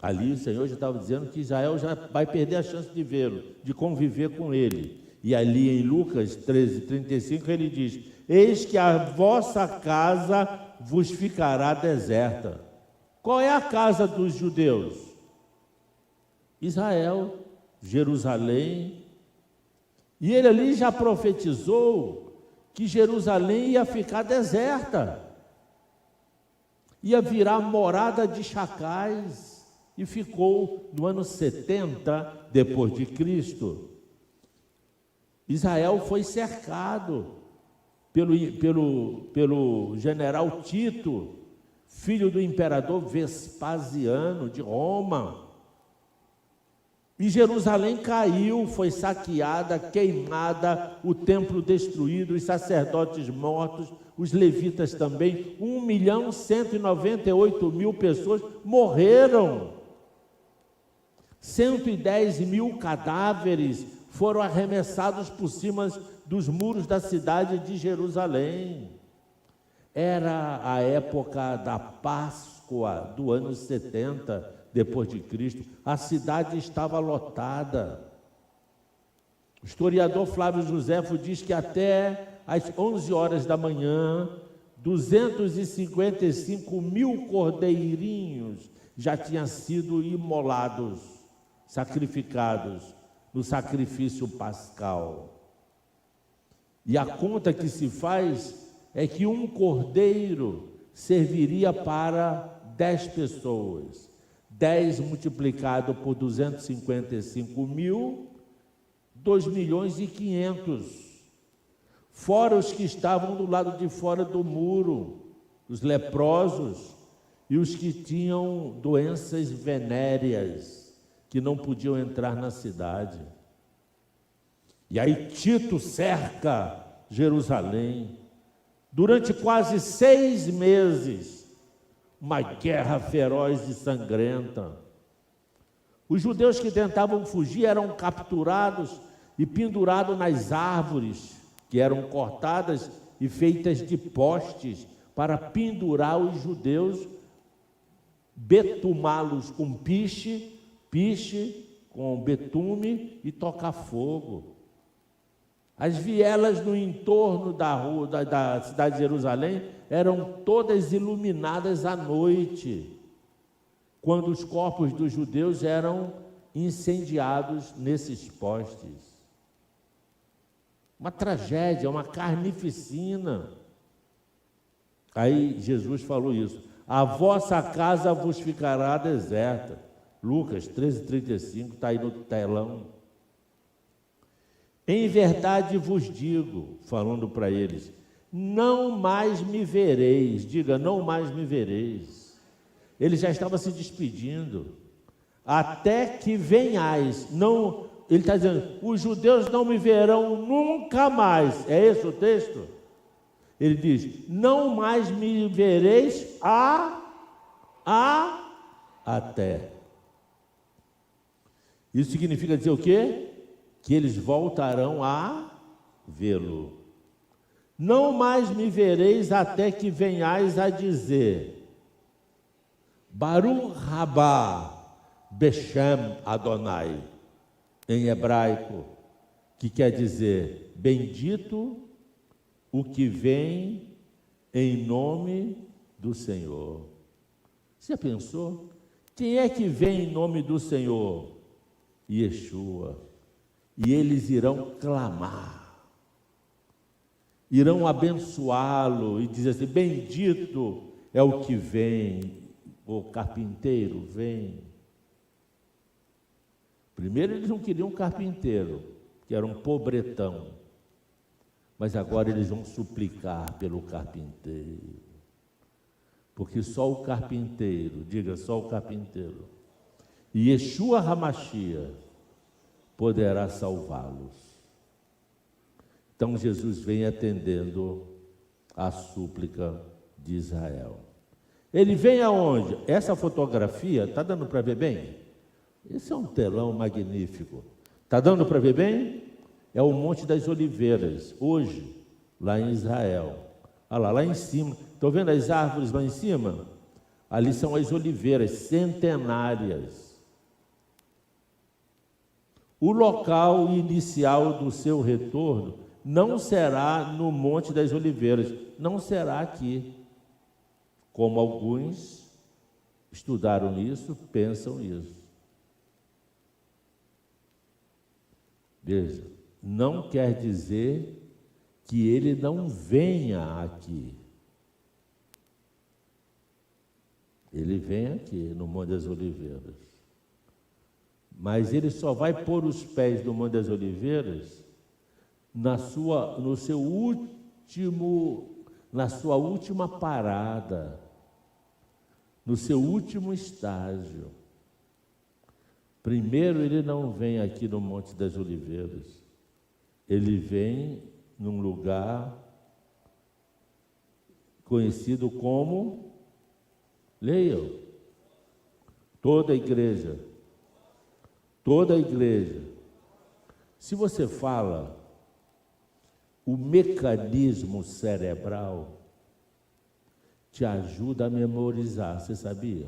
Ali o Senhor já estava dizendo que Israel já vai perder a chance de vê-lo, de conviver com ele. E ali em Lucas 13:35 ele diz: eis que a vossa casa vos ficará deserta. Qual é a casa dos judeus? Israel, Jerusalém. E ele ali já profetizou que Jerusalém ia ficar deserta, ia virar morada de chacais. E ficou no ano 70 depois de Cristo. Israel foi cercado pelo general Tito, filho do imperador Vespasiano de Roma. E Jerusalém caiu, foi saqueada, queimada, o templo destruído, os sacerdotes mortos, os levitas também. 1.198.000 pessoas morreram. 110.000 cadáveres foram arremessados por cima dos muros da cidade de Jerusalém. Era a época da Páscoa do ano 70 depois de Cristo. A cidade estava lotada. O historiador Flávio Josefo diz que até às 11 horas da manhã, 255 mil cordeirinhos já tinham sido imolados, sacrificados no sacrifício pascal. E a conta que se faz é que um cordeiro serviria para 10 pessoas. 10 multiplicado por 255 mil, 2.500.000. Fora os que estavam do lado de fora do muro, os leprosos e os que tinham doenças venéreas, que não podiam entrar na cidade. E aí Tito cerca Jerusalém. Durante quase 6 meses, uma guerra feroz e sangrenta. Os judeus que tentavam fugir eram capturados e pendurados nas árvores, que eram cortadas e feitas de postes para pendurar os judeus, betumá-los com piche com betume e tocar fogo. As vielas no entorno da rua da cidade de Jerusalém eram todas iluminadas à noite, quando os corpos dos judeus eram incendiados nesses postes. Uma tragédia, uma carnificina. Aí Jesus falou isso: a vossa casa vos ficará deserta. Lucas 13:35, está aí no telão. Em verdade vos digo, falando para eles, não mais me vereis. Diga, não mais me vereis. Ele já estava se despedindo. Até que venhais. Não, ele está dizendo, os judeus não me verão nunca mais. É esse o texto? Ele diz, não mais me vereis até. Isso significa dizer o quê? Que eles voltarão a vê-lo. Não mais me vereis até que venhais a dizer, Baruch Rabá Beshem Adonai, em hebraico, que quer dizer, bendito o que vem em nome do Senhor. Você já pensou? Quem é que vem em nome do Senhor? Yeshua. E eles irão clamar, irão abençoá-lo e dizer assim, bendito é o que vem, o carpinteiro vem. Primeiro eles não queriam um carpinteiro, que era um pobretão, mas agora eles vão suplicar pelo carpinteiro, porque só o carpinteiro, diga só o carpinteiro, e Yeshua HaMashiach poderá salvá-los. Então Jesus vem atendendo a súplica de Israel. Ele vem aonde? Essa fotografia, está dando para ver bem? Esse é um telão magnífico. Está dando para ver bem? É o Monte das Oliveiras, hoje, lá em Israel. Olha lá em cima. Estão vendo as árvores lá em cima? Ali são as oliveiras centenárias. O local inicial do seu retorno não será no Monte das Oliveiras, não será aqui, como alguns estudaram isso, pensam isso. Veja, não quer dizer que ele não venha aqui. Ele vem aqui, no Monte das Oliveiras. Mas ele só vai pôr os pés no Monte das Oliveiras na sua última parada, no seu último estágio. Primeiro, ele não vem aqui no Monte das Oliveiras, ele vem num lugar conhecido como, leiam, toda a igreja. Toda a igreja. Se você fala o mecanismo cerebral te ajuda a memorizar, você sabia?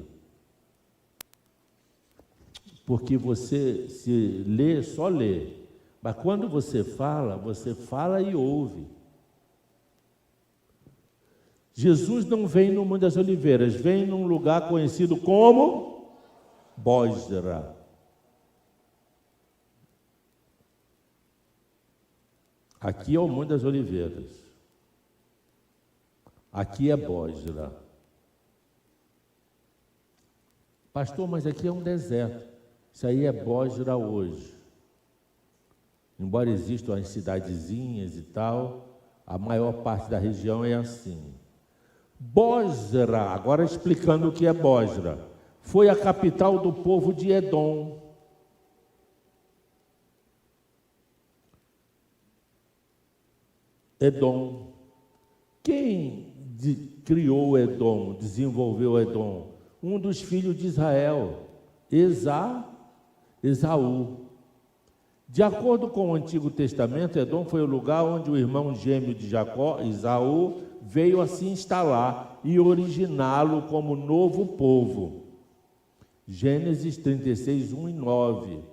Porque você se lê, só lê, Mas quando você fala e ouve. Jesus não vem no Monte das Oliveiras, vem num lugar conhecido como Bosra. Aqui é o Monte das Oliveiras. Aqui é Bosra. Pastor, mas aqui é um deserto. Isso aí é Bosra hoje. Embora existam as cidadezinhas e tal, a maior parte da região é assim. Bosra, agora explicando o que é Bosra, foi a capital do povo de Edom. Edom. Quem criou Edom, desenvolveu Edom? Um dos filhos de Israel, Esaú. De acordo com o Antigo Testamento, Edom foi o lugar onde o irmão gêmeo de Jacó, Esaú, veio a se instalar e originá-lo como novo povo. Gênesis 36, 1 e 9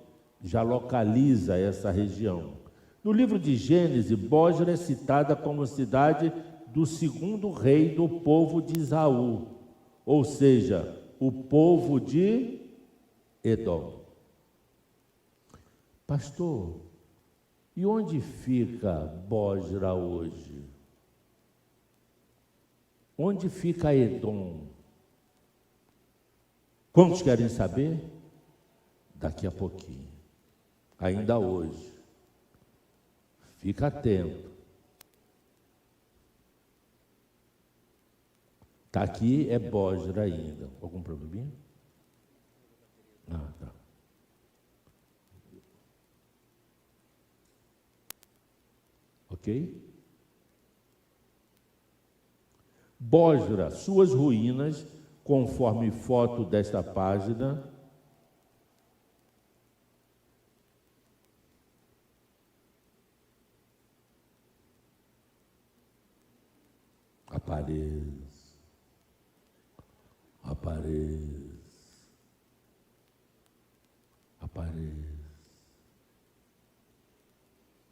já localiza essa região. No livro de Gênesis, Bosra é citada como cidade do segundo rei do povo de Esaú, ou seja, o povo de Edom. Pastor, e onde fica Bosra hoje? Onde fica Edom? Quantos querem saber? Daqui a pouquinho. Ainda hoje. Fica atento. Está aqui, é Bosra ainda. Algum probleminha? Ah, tá. Ok? Bosra, suas ruínas, conforme foto desta página, apareça.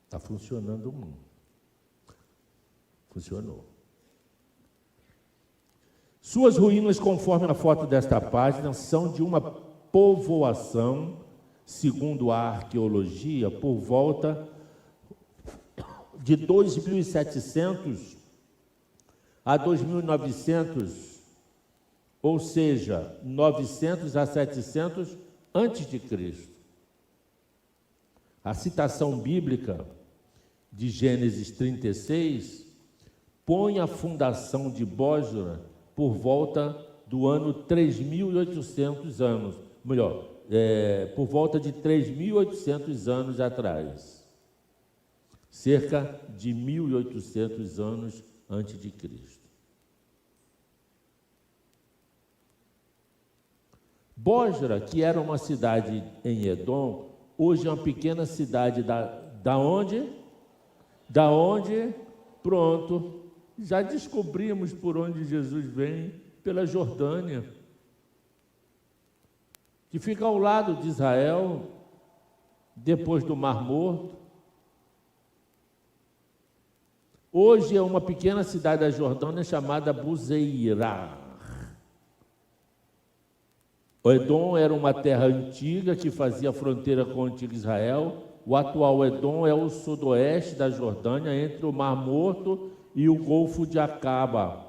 Está funcionando muito. Funcionou. Suas ruínas, conforme a foto desta página, são de uma povoação, segundo a arqueologia, por volta de 2.700 a 2.900, ou seja, 900 a 700 antes de Cristo. A citação bíblica de Gênesis 36 põe a fundação de Bosra por volta do ano 3.800 anos, por volta de 3.800 anos atrás, cerca de 1.800 anos antes de Cristo. Bosra, que era uma cidade em Edom, hoje é uma pequena cidade da onde? Da onde? Pronto. Já descobrimos por onde Jesus vem, pela Jordânia, que fica ao lado de Israel, depois do Mar Morto. Hoje é uma pequena cidade da Jordânia chamada Buzeirá. O Edom era uma terra antiga que fazia fronteira com o antigo Israel. O atual Edom é o sudoeste da Jordânia, entre o Mar Morto e o Golfo de Acaba.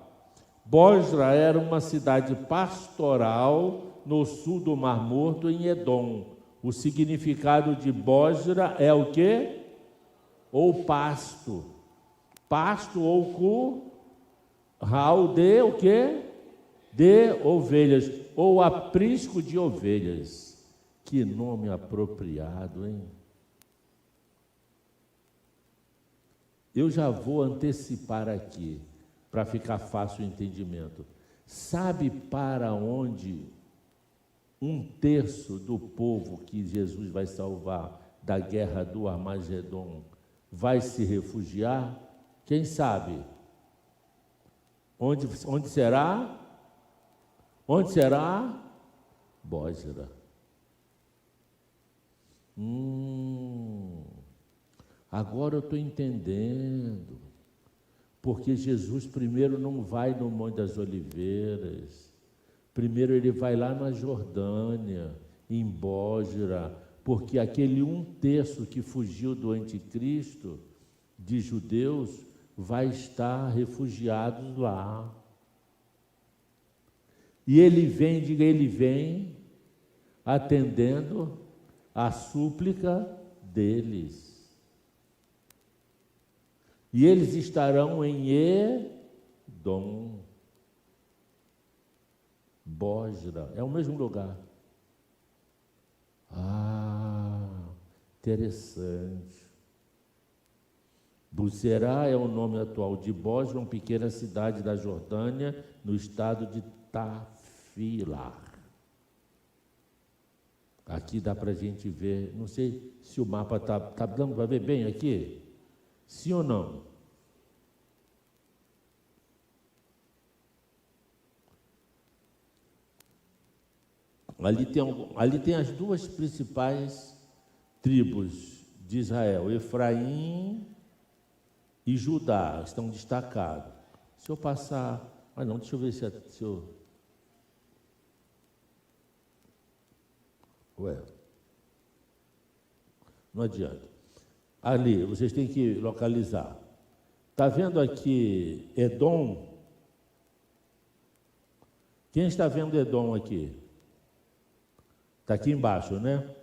Bosra era uma cidade pastoral no sul do Mar Morto, em Edom. O significado de Bosra é o quê? Ou pasto. Pasto ou curral de o quê? De ovelhas, ou aprisco de ovelhas. Que nome apropriado, hein? Eu já vou antecipar aqui, para ficar fácil o entendimento. Sabe para onde 1/3 do povo que Jesus vai salvar da guerra do Armagedon vai se refugiar? Quem sabe? Onde será? Onde será? Bosra. Agora eu estou entendendo. Porque Jesus primeiro não vai no Monte das Oliveiras. Primeiro ele vai lá na Jordânia, em Bósra, porque aquele 1/3 que fugiu do anticristo, de judeus, vai estar refugiados lá. E ele vem, diga, ele vem atendendo a súplica deles. E eles estarão em Edom. Bósra, é o mesmo lugar. Interessante. Buserá é o nome atual de Bósra, uma pequena cidade da Jordânia, no estado de Tafilar. Aqui dá para a gente ver, não sei se o mapa está dando para ver bem aqui. Sim ou não? Ali tem as duas principais tribos de Israel, Efraim e Judá, estão destacados. Se eu passar... não, deixa eu ver se eu... Não adianta. Ali, vocês têm que localizar. Está vendo aqui Edom? Quem está vendo Edom aqui? Está aqui embaixo, né?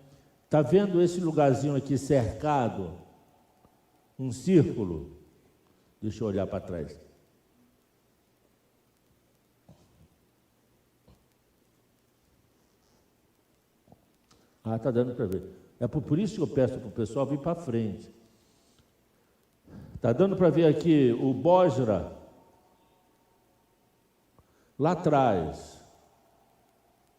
Está vendo esse lugarzinho aqui cercado? Um círculo? Deixa eu olhar para trás. Está dando para ver. É por isso que eu peço para o pessoal vir para frente. Está dando para ver aqui o Bósra? Lá atrás.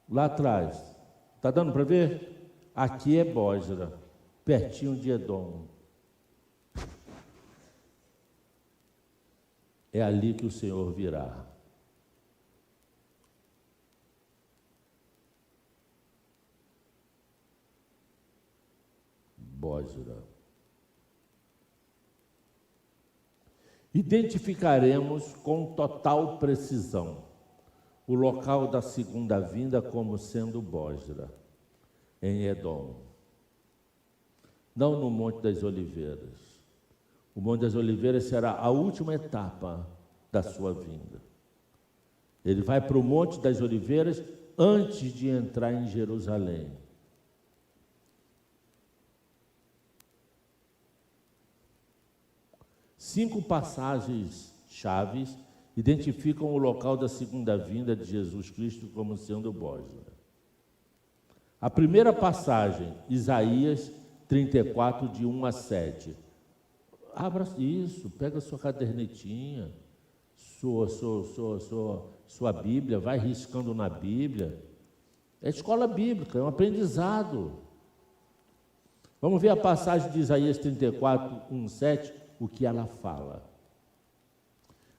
Lá atrás. Está dando para ver? Aqui é Bósra, pertinho de Edom. É ali que o Senhor virá. Bósra. Identificaremos com total precisão o local da segunda vinda como sendo Bósra, em Edom. Não no Monte das Oliveiras. O Monte das Oliveiras será a última etapa da sua vinda. Ele vai para o Monte das Oliveiras antes de entrar em Jerusalém. Cinco passagens chaves identificam o local da segunda vinda de Jesus Cristo como sendo Bósra. A primeira passagem, Isaías 34, de 1 a 7. Abra isso, pega sua cadernetinha, sua Bíblia, vai riscando na Bíblia. É escola bíblica, é um aprendizado. Vamos ver a passagem de Isaías 34, 1, 7, o que ela fala.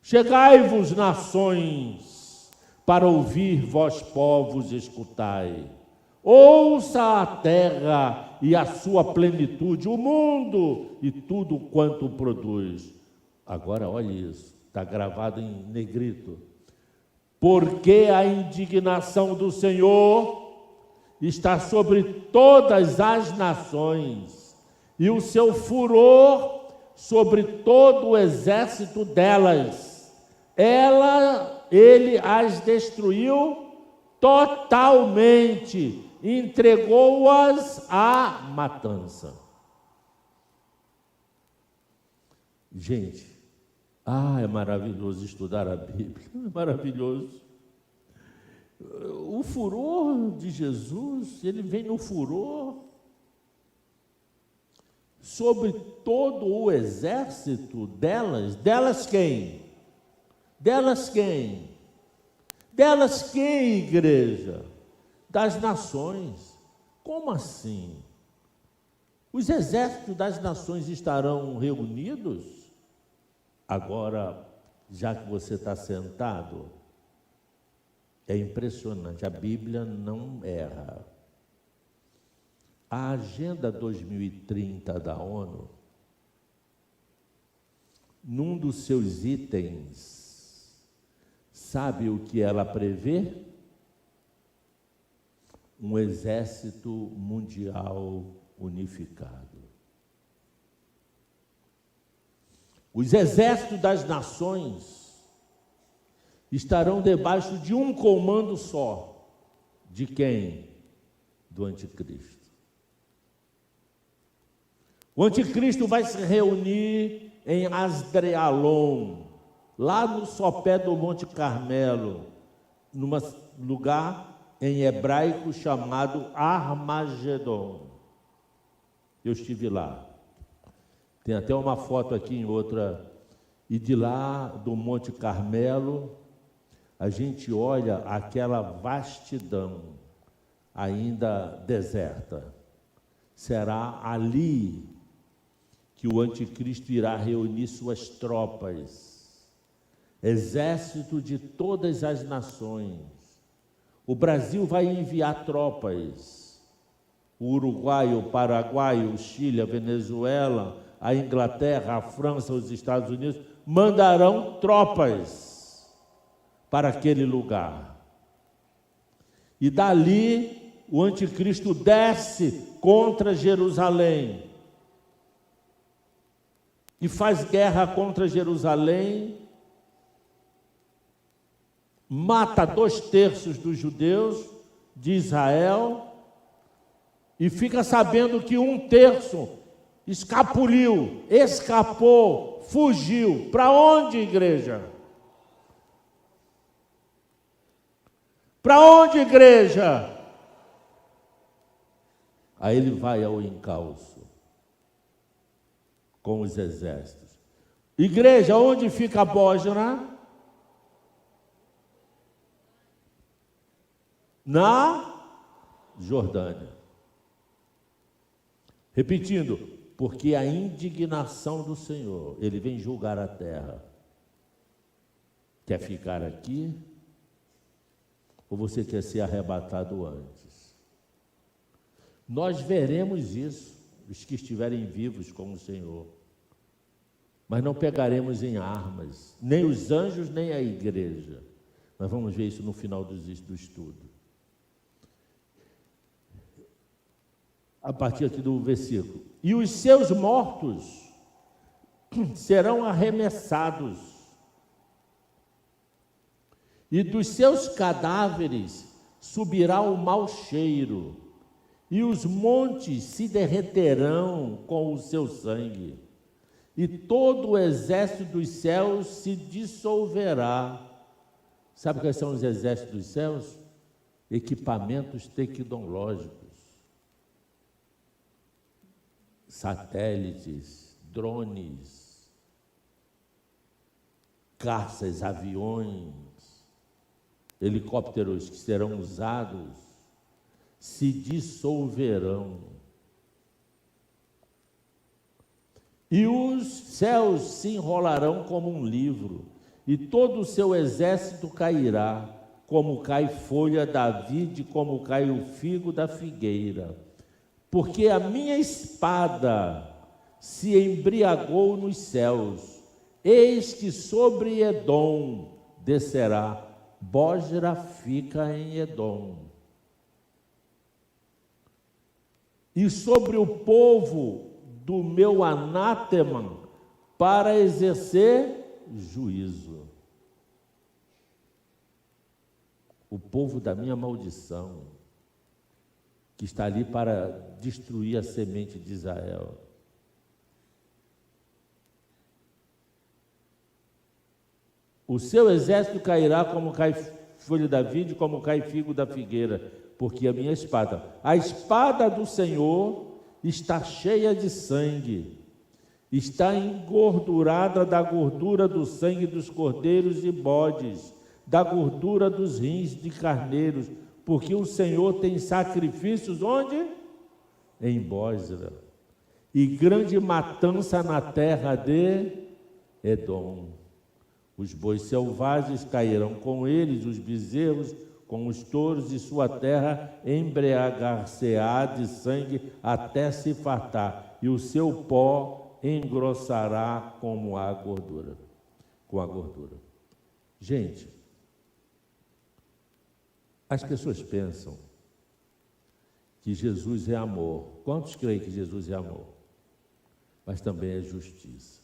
Chegai-vos, nações, para ouvir, vós povos, escutai. Ouça a terra e a sua plenitude, o mundo e tudo quanto produz. Agora, olha isso, está gravado em negrito. Porque a indignação do Senhor está sobre todas as nações, e o seu furor sobre todo o exército delas. Ele as destruiu totalmente, entregou-as à matança. Gente, é maravilhoso estudar a Bíblia, é maravilhoso. O furor de Jesus, ele vem no furor sobre todo o exército delas. Delas quem? Delas quem? Delas quem, igreja? Das nações. Como assim? Os exércitos das nações estarão reunidos? Agora, já que você está sentado, é impressionante, a Bíblia não erra. A Agenda 2030 da ONU num dos seus itens, sabe o que ela prevê? Um exército mundial unificado. Os exércitos das nações estarão debaixo de um comando só. De quem? Do anticristo. O anticristo vai se reunir em Asdrealon, lá no sopé do Monte Carmelo, num lugar em hebraico chamado Armagedon. Eu estive lá. Tem até uma foto aqui em outra. E de lá, do Monte Carmelo, a gente olha aquela vastidão ainda deserta. Será ali que o anticristo irá reunir suas tropas, exército de todas as nações. O Brasil vai enviar tropas. O Uruguai, o Paraguai, o Chile, a Venezuela, a Inglaterra, a França, os Estados Unidos mandarão tropas para aquele lugar. E dali o anticristo desce contra Jerusalém e faz guerra contra Jerusalém, mata 2/3 dos judeus de Israel e fica sabendo que 1/3 escapuliu, escapou, fugiu. Para onde, igreja? Para onde, igreja? Aí ele vai ao encalço com os exércitos. Igreja, onde fica a Bósnia? Na Jordânia. Repetindo, porque a indignação do Senhor, ele vem julgar a terra. Quer ficar aqui? Ou você quer ser arrebatado antes? Nós veremos isso, os que estiverem vivos com o Senhor. Mas não pegaremos em armas, nem os anjos, nem a igreja. Nós vamos ver isso no final do estudo. A partir aqui do versículo. E os seus mortos serão arremessados, e dos seus cadáveres subirá o mau cheiro, e os montes se derreterão com o seu sangue, e todo o exército dos céus se dissolverá. Sabe quais são os exércitos dos céus? Equipamentos tecnológicos. Satélites, drones, caças, aviões, helicópteros que serão usados, se dissolverão. E os céus se enrolarão como um livro, e todo o seu exército cairá, como cai folha da vide, como cai o figo da figueira. Porque a minha espada se embriagou nos céus, eis que sobre Edom descerá. Bósra fica em Edom. E sobre o povo do meu anátema, para exercer juízo. O povo da minha maldição, que está ali para destruir a semente de Israel. O seu exército cairá como cai folha da vide, como cai figo da figueira, porque a minha espada, a espada do Senhor, está cheia de sangue, está engordurada da gordura do sangue dos cordeiros e bodes, da gordura dos rins de carneiros, porque o Senhor tem sacrifícios onde? Em Bósra, e grande matança na terra de Edom. Os bois selvagens cairão com eles, os bezerros com os touros, e sua terra embriagar-se-á de sangue até se fartar, e o seu pó engrossará como a gordura, com a gordura. Gente, as pessoas pensam que Jesus é amor. Quantos creem que Jesus é amor? Mas também é justiça.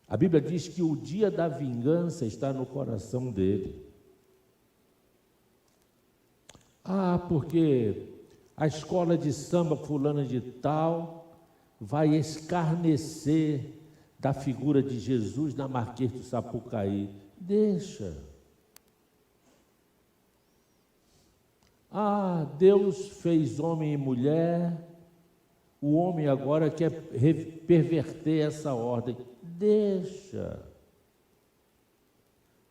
A Bíblia diz que o dia da vingança está no coração dele. Porque a escola de samba fulana de tal vai escarnecer da figura de Jesus na Marquês do Sapucaí. Deixa. Deus fez homem e mulher, o homem agora quer perverter essa ordem. Deixa.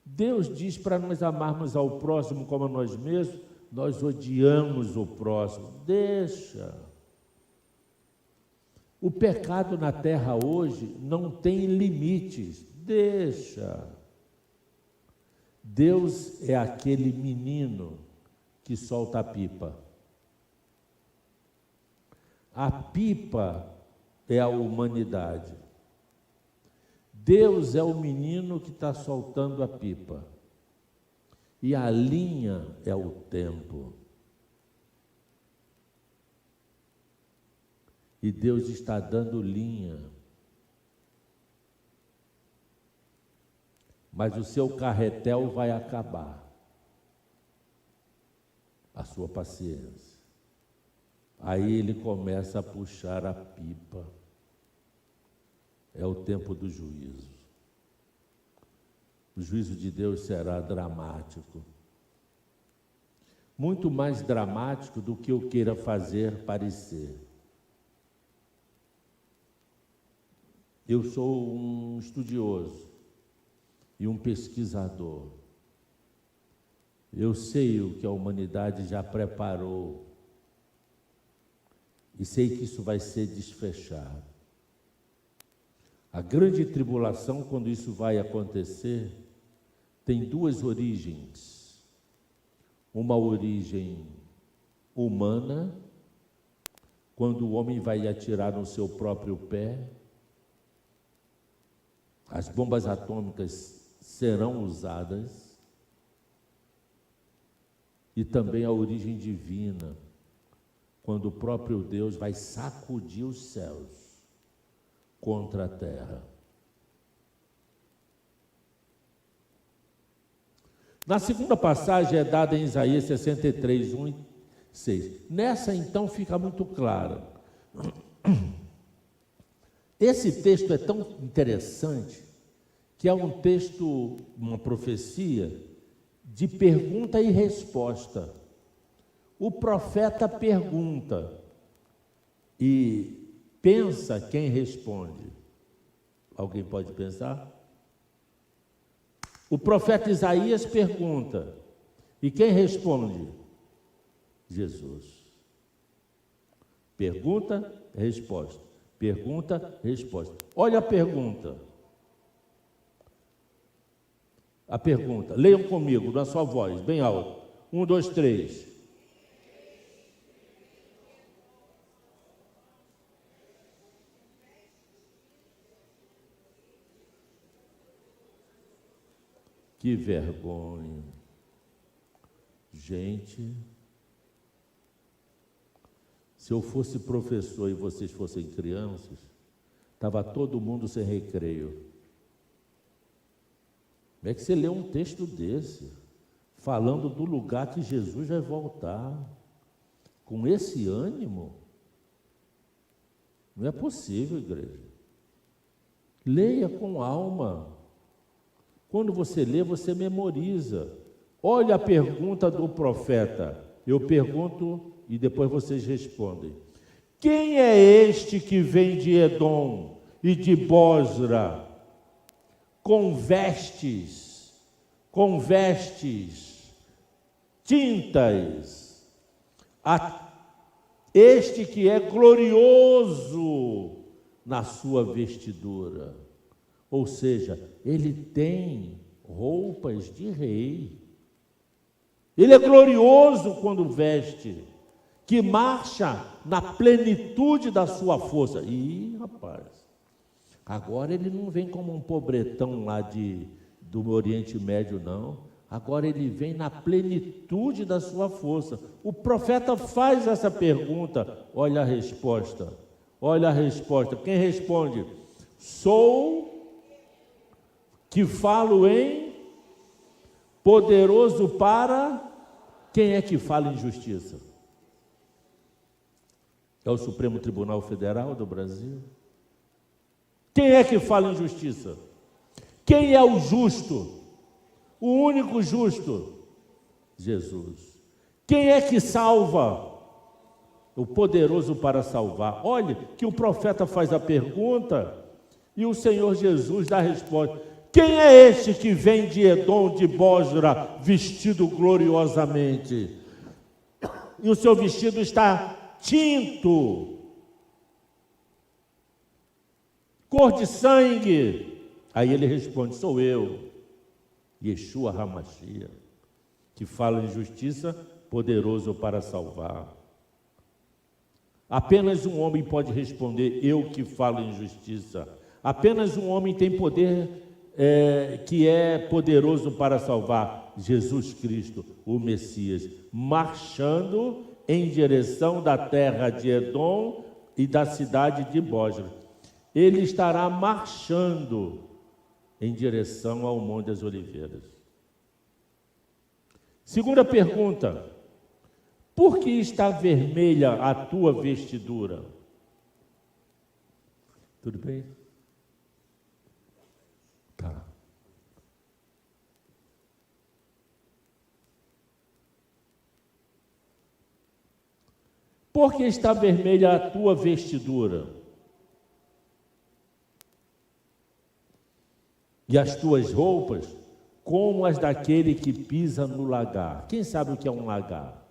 Deus diz para nós amarmos ao próximo como a nós mesmos, nós odiamos o próximo. Deixa. O pecado na terra hoje não tem limites. Deixa. Deus é aquele menino que solta a pipa. A pipa é a humanidade. Deus é o menino que está soltando a pipa. E a linha é o tempo. E Deus está dando linha. Mas o seu carretel vai acabar. A sua paciência. Aí ele começa a puxar a pipa. É o tempo do juízo. O juízo de Deus será dramático. Muito mais dramático do que eu queira fazer parecer. Eu sou um estudioso e um pesquisador. Eu sei o que a humanidade já preparou e sei que isso vai ser desfechado. A grande tribulação, quando isso vai acontecer, tem duas origens. Uma origem humana, quando o homem vai atirar no seu próprio pé, as bombas atômicas serão usadas, e também a origem divina, quando o próprio Deus vai sacudir os céus contra a terra. Na segunda passagem é dada em Isaías 63, 1 e 6. Nessa, então, fica muito claro. Esse texto é tão interessante que é um texto, uma profecia de pergunta e resposta. O profeta pergunta e pensa quem responde. Alguém pode pensar? O profeta Isaías pergunta e quem responde? Jesus. Pergunta, resposta. Pergunta, resposta. Olha a pergunta. A pergunta, leiam comigo, na sua voz, bem alto. 1, 2, 3. Que vergonha. Gente, se eu fosse professor e vocês fossem crianças, estava todo mundo sem recreio. Como é que você lê um texto desse, falando do lugar que Jesus vai voltar, com esse ânimo? Não é possível, igreja. Leia com alma. Quando você lê, você memoriza. Olha a pergunta do profeta. Eu pergunto e depois vocês respondem. Quem é este que vem de Edom e de Bosra, com vestes, tintas, este que é glorioso na sua vestidura? Ou seja, ele tem roupas de rei. Ele é glorioso quando veste. que marcha na plenitude da sua força. Ih, rapaz, agora ele não vem como um pobretão lá do Oriente Médio, não. Agora ele vem na plenitude da sua força. O profeta faz essa pergunta, olha a resposta. Olha a resposta. Quem responde? Sou que falo em poderoso para... Quem é que fala em justiça? É o Supremo Tribunal Federal do Brasil? Quem é que fala em justiça? Quem é o justo? O único justo? Jesus. Quem é que salva? O poderoso para salvar. Olhe que o profeta faz a pergunta e o Senhor Jesus dá a resposta. Quem é este que vem de Edom, de Bósra, vestido gloriosamente? E o seu vestido está tinto, cor de sangue. Aí ele responde, sou eu, Yeshua HaMashiach, que fala em justiça, poderoso para salvar. Apenas um homem pode responder, eu que falo em justiça. Apenas um homem tem poder, que é poderoso para salvar, Jesus Cristo, o Messias, marchando em direção da terra de Edom e da cidade de Bósra. Ele estará marchando em direção ao Monte das Oliveiras. Segunda pergunta, por que está vermelha a tua vestidura? Tudo bem? Tá. Por que está vermelha a tua vestidura? E as tuas roupas, como as daquele que pisa no lagar. Quem sabe o que é um lagar?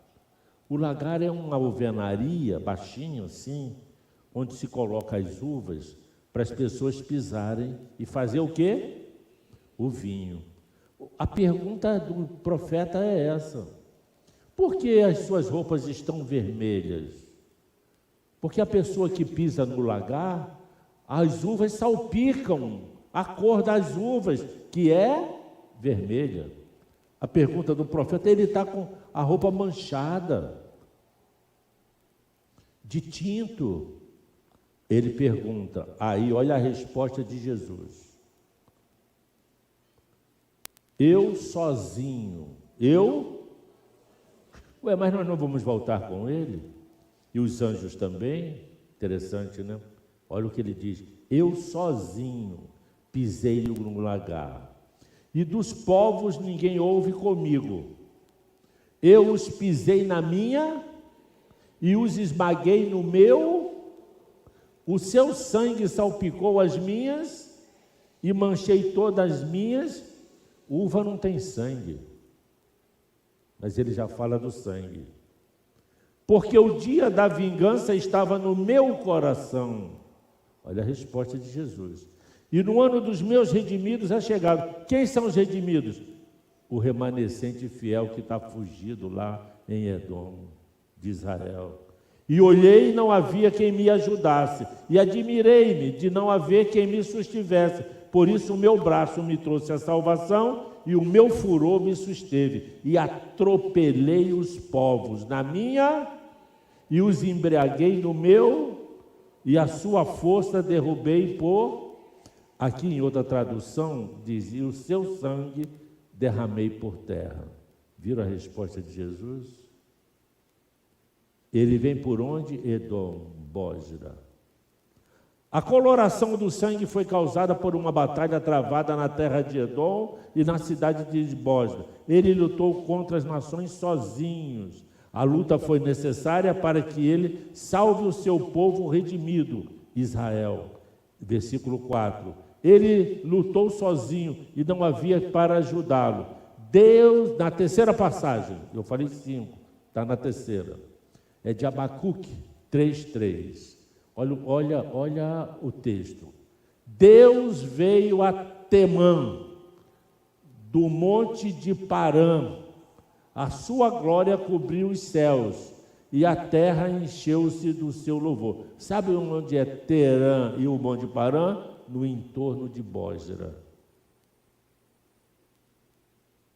O lagar é uma alvenaria, baixinho assim, onde se coloca as uvas para as pessoas pisarem e fazer o quê? O vinho. A pergunta do profeta é essa. Por que as suas roupas estão vermelhas? Porque a pessoa que pisa no lagar, as uvas salpicam a cor das uvas, que é vermelha. A pergunta do profeta, ele está com a roupa manchada de tinto. Ele pergunta, aí olha a resposta de Jesus. Eu sozinho, mas nós não vamos voltar com ele? E os anjos também? Interessante, né? Olha o que ele diz, eu sozinho pisei no lagar, e dos povos ninguém houve comigo. Eu os pisei na minha, e os esmaguei no meu, o seu sangue salpicou as minhas, e manchei todas as minhas. Uva não tem sangue, mas ele já fala do sangue. Porque o dia da vingança estava no meu coração. Olha a resposta de Jesus. E no ano dos meus redimidos é chegado. Quem são os redimidos? O remanescente fiel que está fugido lá em Edom, de Israel. E olhei e não havia quem me ajudasse, e admirei-me de não haver quem me sustivesse. Por isso o meu braço me trouxe a salvação, e o meu furor me susteve. E atropelei os povos na minha, e os embriaguei no meu, e a sua força derrubei por... Aqui em outra tradução, dizia, o seu sangue derramei por terra. Viram a resposta de Jesus? Ele vem por onde? Edom, Bósra. A coloração do sangue foi causada por uma batalha travada na terra de Edom e na cidade de Bósra. Ele lutou contra as nações sozinhos. A luta foi necessária para que ele salve o seu povo redimido, Israel. Versículo 4. Ele lutou sozinho e não havia para ajudá-lo. Deus, na terceira passagem, eu falei 5, está na terceira, é de Abacuque 3:3. Olha o texto. Deus veio a Temã, do monte de Parã, a sua glória cobriu os céus, e a terra encheu-se do seu louvor. Sabe onde é Terã e o Monte Parã? No entorno de Bósra.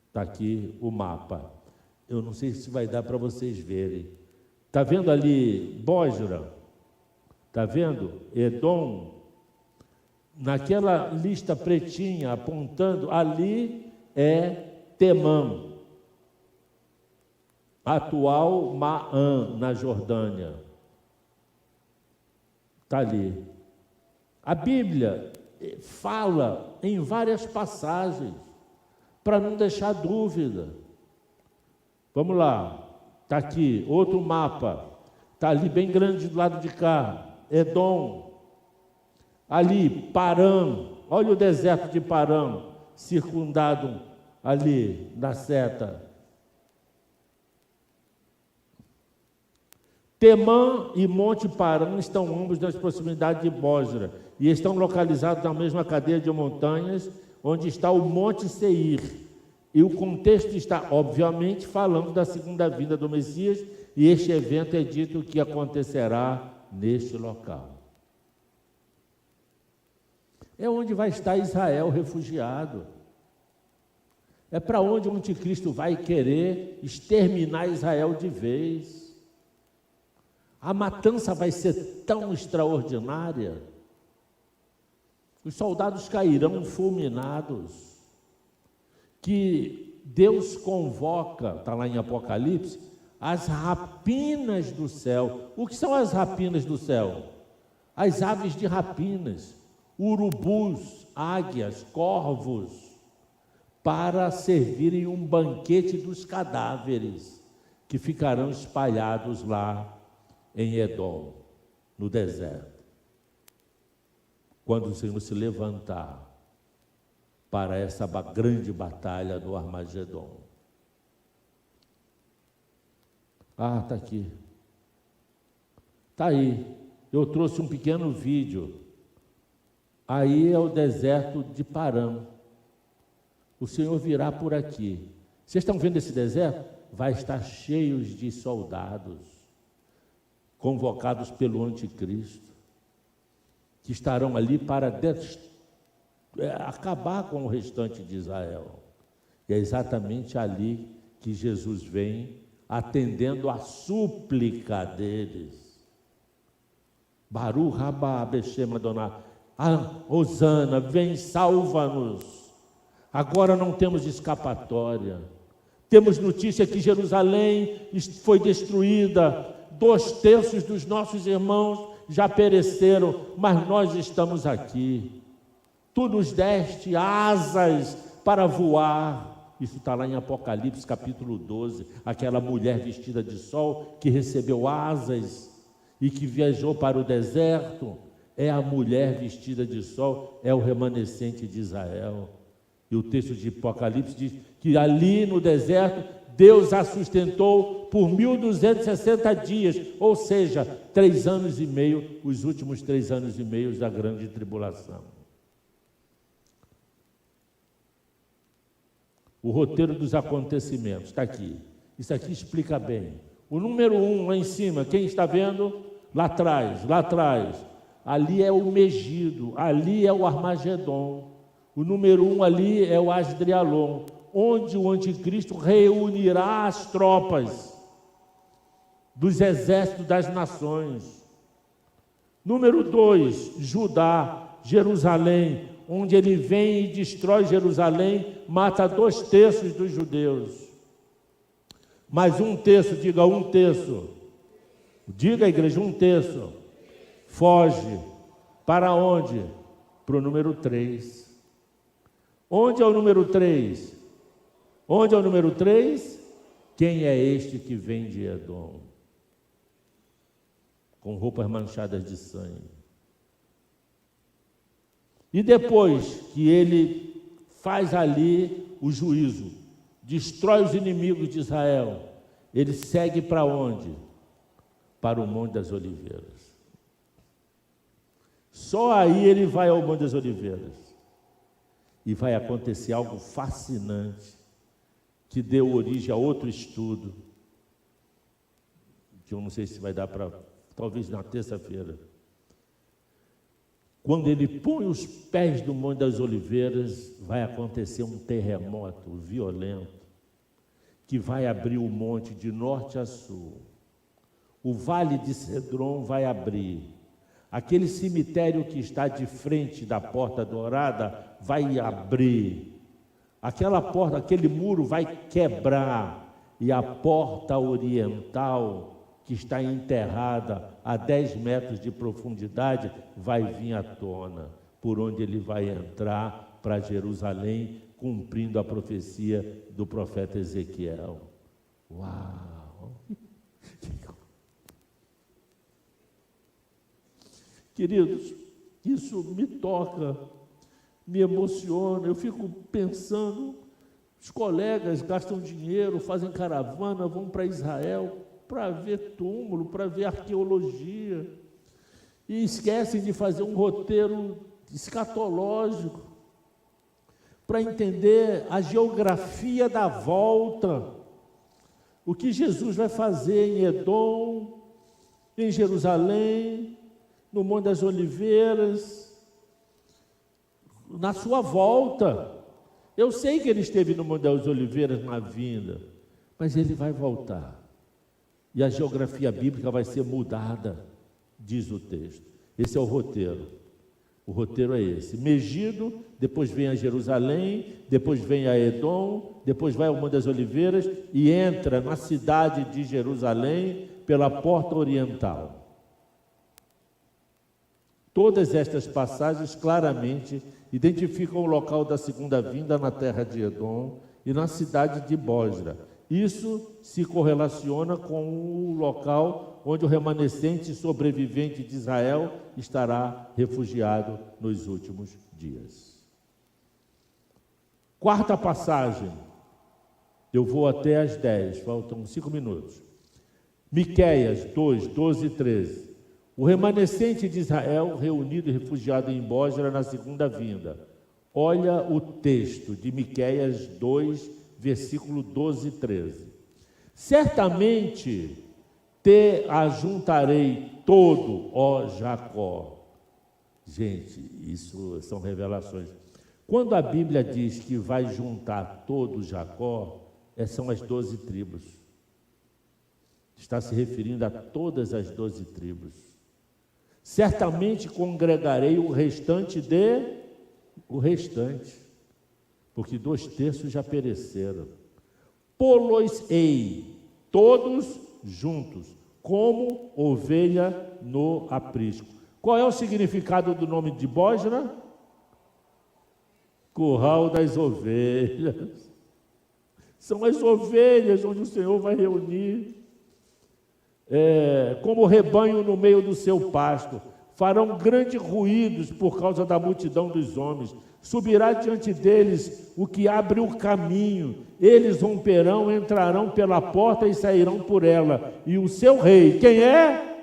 Está aqui o mapa. Eu não sei se vai dar para vocês verem. Está vendo ali Bósra? Está vendo? Edom? Naquela lista pretinha apontando, ali é Temã, atual Maã, na Jordânia. Está ali. A Bíblia fala em várias passagens, para não deixar dúvida. Vamos lá, está aqui, outro mapa, está ali bem grande do lado de cá, Edom. Ali, Parã, olha o deserto de Parã, circundado ali na seta. Temã e Monte Parã estão ambos nas proximidades de Bósra e estão localizados na mesma cadeia de montanhas onde está o Monte Seir. E o contexto está, obviamente, falando da segunda vinda do Messias, e este evento é dito que acontecerá neste local. É onde vai estar Israel refugiado. É para onde o anticristo vai querer exterminar Israel de vez. A matança vai ser tão extraordinária. Os soldados cairão fulminados, que Deus convoca, está lá em Apocalipse, as rapinas do céu. O que são as rapinas do céu? As aves de rapinas, urubus, águias, corvos, para servirem um banquete dos cadáveres, que ficarão espalhados lá em Edom, no deserto. Quando o Senhor se levantar para essa grande batalha do Armagedon. Ah, está aqui. Está aí. Eu trouxe um pequeno vídeo. Aí é o deserto de Parã. O Senhor virá por aqui. Vocês estão vendo esse deserto? Vai estar cheio de soldados, convocados pelo anticristo, que estarão ali para acabar com o restante de Israel. E é exatamente ali que Jesus vem, atendendo a súplica deles. Baruch haba Abeshem Adonai. Hosana, vem, salva-nos. Agora não temos escapatória. Temos notícia que Jerusalém foi destruída. 2/3 dos nossos irmãos já pereceram, mas nós estamos aqui. Tu nos deste asas para voar. Isso está lá em Apocalipse, capítulo 12. Aquela mulher vestida de sol que recebeu asas e que viajou para o deserto. É a mulher vestida de sol, é o remanescente de Israel. E o texto de Apocalipse diz que ali no deserto, Deus a sustentou por 1260 dias, ou seja, 3 anos e meio, os últimos 3 anos e meio da grande tribulação. O roteiro dos acontecimentos está aqui. Isso aqui explica bem. O número 1 lá em cima, quem está vendo? Lá atrás. Ali é o Megido, ali é o Armagedon. O número 1 ali é o Asdrialon, onde o anticristo reunirá as tropas dos exércitos das nações. Número 2, Judá, Jerusalém, onde ele vem e destrói Jerusalém, mata 2/3 dos judeus. Mais 1/3, diga 1/3. Diga, igreja, 1/3. Foge. Para onde? Para o número 3. Onde é o número 3? Onde é o número 3? Quem é este que vem de Edom? Com roupas manchadas de sangue. E depois que ele faz ali o juízo, destrói os inimigos de Israel, ele segue para onde? Para o Monte das Oliveiras. Só aí ele vai ao Monte das Oliveiras. E vai acontecer algo fascinante, que deu origem a outro estudo, que eu não sei se vai dar para, talvez na terça-feira. Quando ele põe os pés no Monte das Oliveiras, vai acontecer um terremoto violento, que vai abrir o monte de norte a sul. O vale de Cedron vai abrir. Aquele cemitério que está de frente da Porta Dourada vai abrir. Aquela porta, aquele muro vai quebrar. E a porta oriental, que está enterrada a 10 metros de profundidade, vai vir à tona, por onde ele vai entrar para Jerusalém, cumprindo a profecia do profeta Ezequiel. Uau! Queridos, isso me toca, me emociona, eu fico pensando, os colegas gastam dinheiro, fazem caravana, vão para Israel, para ver túmulo, para ver arqueologia, e esquecem de fazer um roteiro escatológico, para entender a geografia da volta, o que Jesus vai fazer em Edom, em Jerusalém, no Monte das Oliveiras, na sua volta. Eu sei que ele esteve no Monte das Oliveiras na vinda, mas ele vai voltar. E a geografia bíblica vai ser mudada, diz o texto. Esse é o roteiro. O roteiro é esse. Megido, depois vem a Jerusalém, depois vem a Edom, depois vai ao Monte das Oliveiras e entra na cidade de Jerusalém pela porta oriental. Todas estas passagens claramente identificam o local da segunda vinda na terra de Edom e na cidade de Bosra. Isso se correlaciona com o local onde o remanescente sobrevivente de Israel estará refugiado nos últimos dias. Quarta passagem, eu vou até às 10, faltam 5 minutos. Miqueias 2, 12 e 13. O remanescente de Israel reunido e refugiado em Bosra na segunda vinda. Olha o texto de Miqueias 2, versículo 12 e 13. Certamente te ajuntarei todo, ó Jacó. Gente, isso são revelações. Quando a Bíblia diz que vai juntar todo Jacó, são as 12 tribos. Está se referindo a todas as 12 tribos. Certamente congregarei o restante, porque 2/3 já pereceram. Pô-los-ei todos juntos, como ovelha no aprisco. Qual é o significado do nome de Bosra? Curral das ovelhas. São as ovelhas onde o Senhor vai reunir. Como rebanho no meio do seu pasto, farão grandes ruídos por causa da multidão dos homens. Subirá diante deles o que abre o caminho. Eles romperão, entrarão pela porta e sairão por ela. E o seu rei, quem é?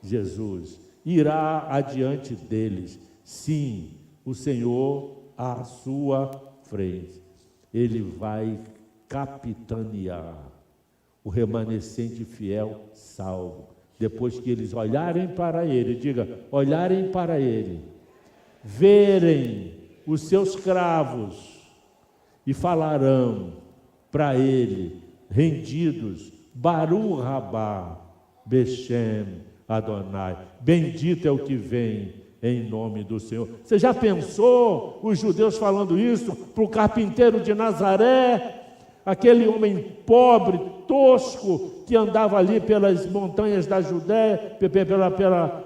Jesus, irá adiante deles. Sim, o Senhor à sua frente. Ele vai capitanear o remanescente fiel salvo. Depois que eles olharem para ele, diga, olharem para ele, verem os seus cravos e falarão para ele, rendidos, Baruch Rabá, Beshem Adonai, bendito é o que vem em nome do Senhor. Você já pensou os judeus falando isso para o carpinteiro de Nazaré, aquele homem pobre, tosco, que andava ali pelas montanhas da Judéia,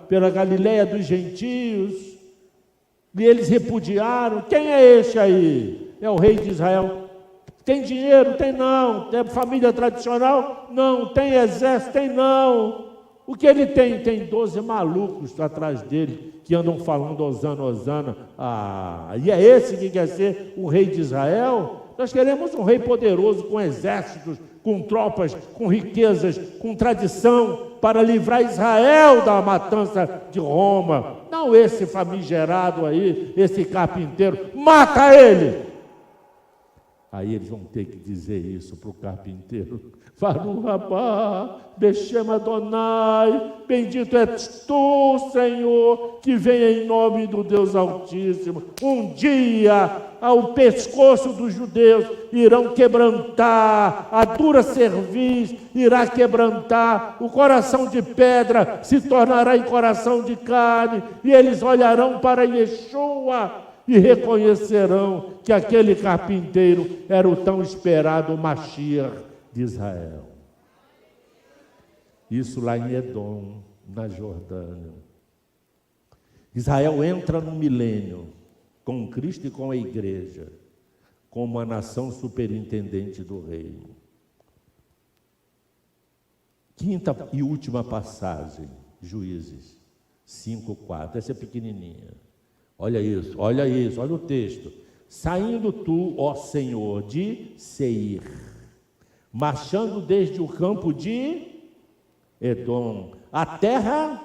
pela Galileia dos gentios, e eles repudiaram? Quem é este aí? É o rei de Israel. Tem dinheiro? Tem não. Tem família tradicional? Não. Tem exército? Tem não. O que ele tem? Tem 12 malucos atrás dele, que andam falando Hosana, Hosana. E é esse que quer ser o rei de Israel? Nós queremos um rei poderoso, com exércitos, com tropas, com riquezas, com tradição, para livrar Israel da matança de Roma. Não esse famigerado aí, esse carpinteiro. Mata ele! Aí eles vão ter que dizer isso para o carpinteiro. Baruch rabá, Beshem Adonai, bendito és tu, Senhor, que vem em nome do Deus Altíssimo. Um dia, ao pescoço dos judeus, irão quebrantar, a dura cerviz irá quebrantar, o coração de pedra se tornará em coração de carne, e eles olharão para Yeshua e reconhecerão que aquele carpinteiro era o tão esperado Mashiach de Israel. Isso lá em Edom, na Jordânia. Israel entra no milênio com Cristo e com a igreja, como a nação superintendente do reino. Quinta e última passagem, Juízes 5:4. Essa é pequenininha. Olha isso, olha o texto. Saindo tu, ó Senhor, de Seir, marchando desde o campo de Edom, a terra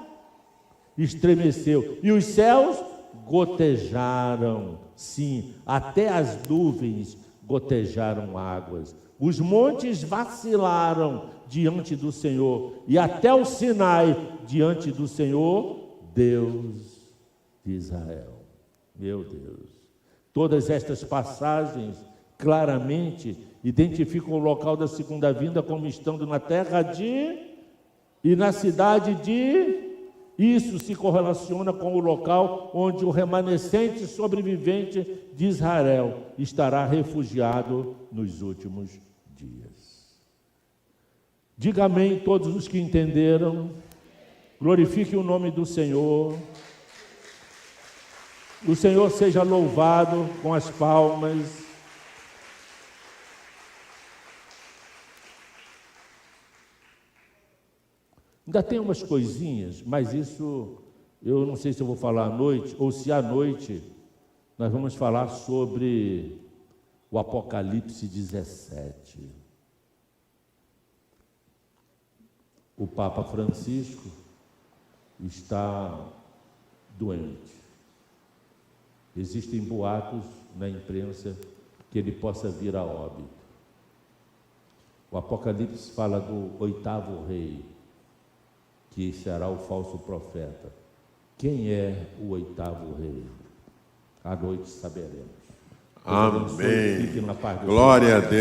estremeceu e os céus gotejaram, sim, até as nuvens gotejaram águas. Os montes vacilaram diante do Senhor e até o Sinai diante do Senhor, Deus de Israel. Meu Deus, todas estas passagens claramente identificam o local da segunda vinda como estando na terra de e na cidade de. Isso se correlaciona com o local onde o remanescente sobrevivente de Israel estará refugiado nos últimos dias. Diga amém todos os que entenderam. Glorifique o nome do Senhor. O Senhor seja louvado com as palmas. Ainda tem umas coisinhas, mas isso eu não sei se eu vou falar à noite, ou se à noite nós vamos falar sobre o Apocalipse 17. O Papa Francisco está doente. Existem boatos na imprensa que ele possa vir a óbito. O Apocalipse fala do 8º rei, que será o falso profeta. Quem é o 8º rei? À noite saberemos. Amém. Glória a Deus.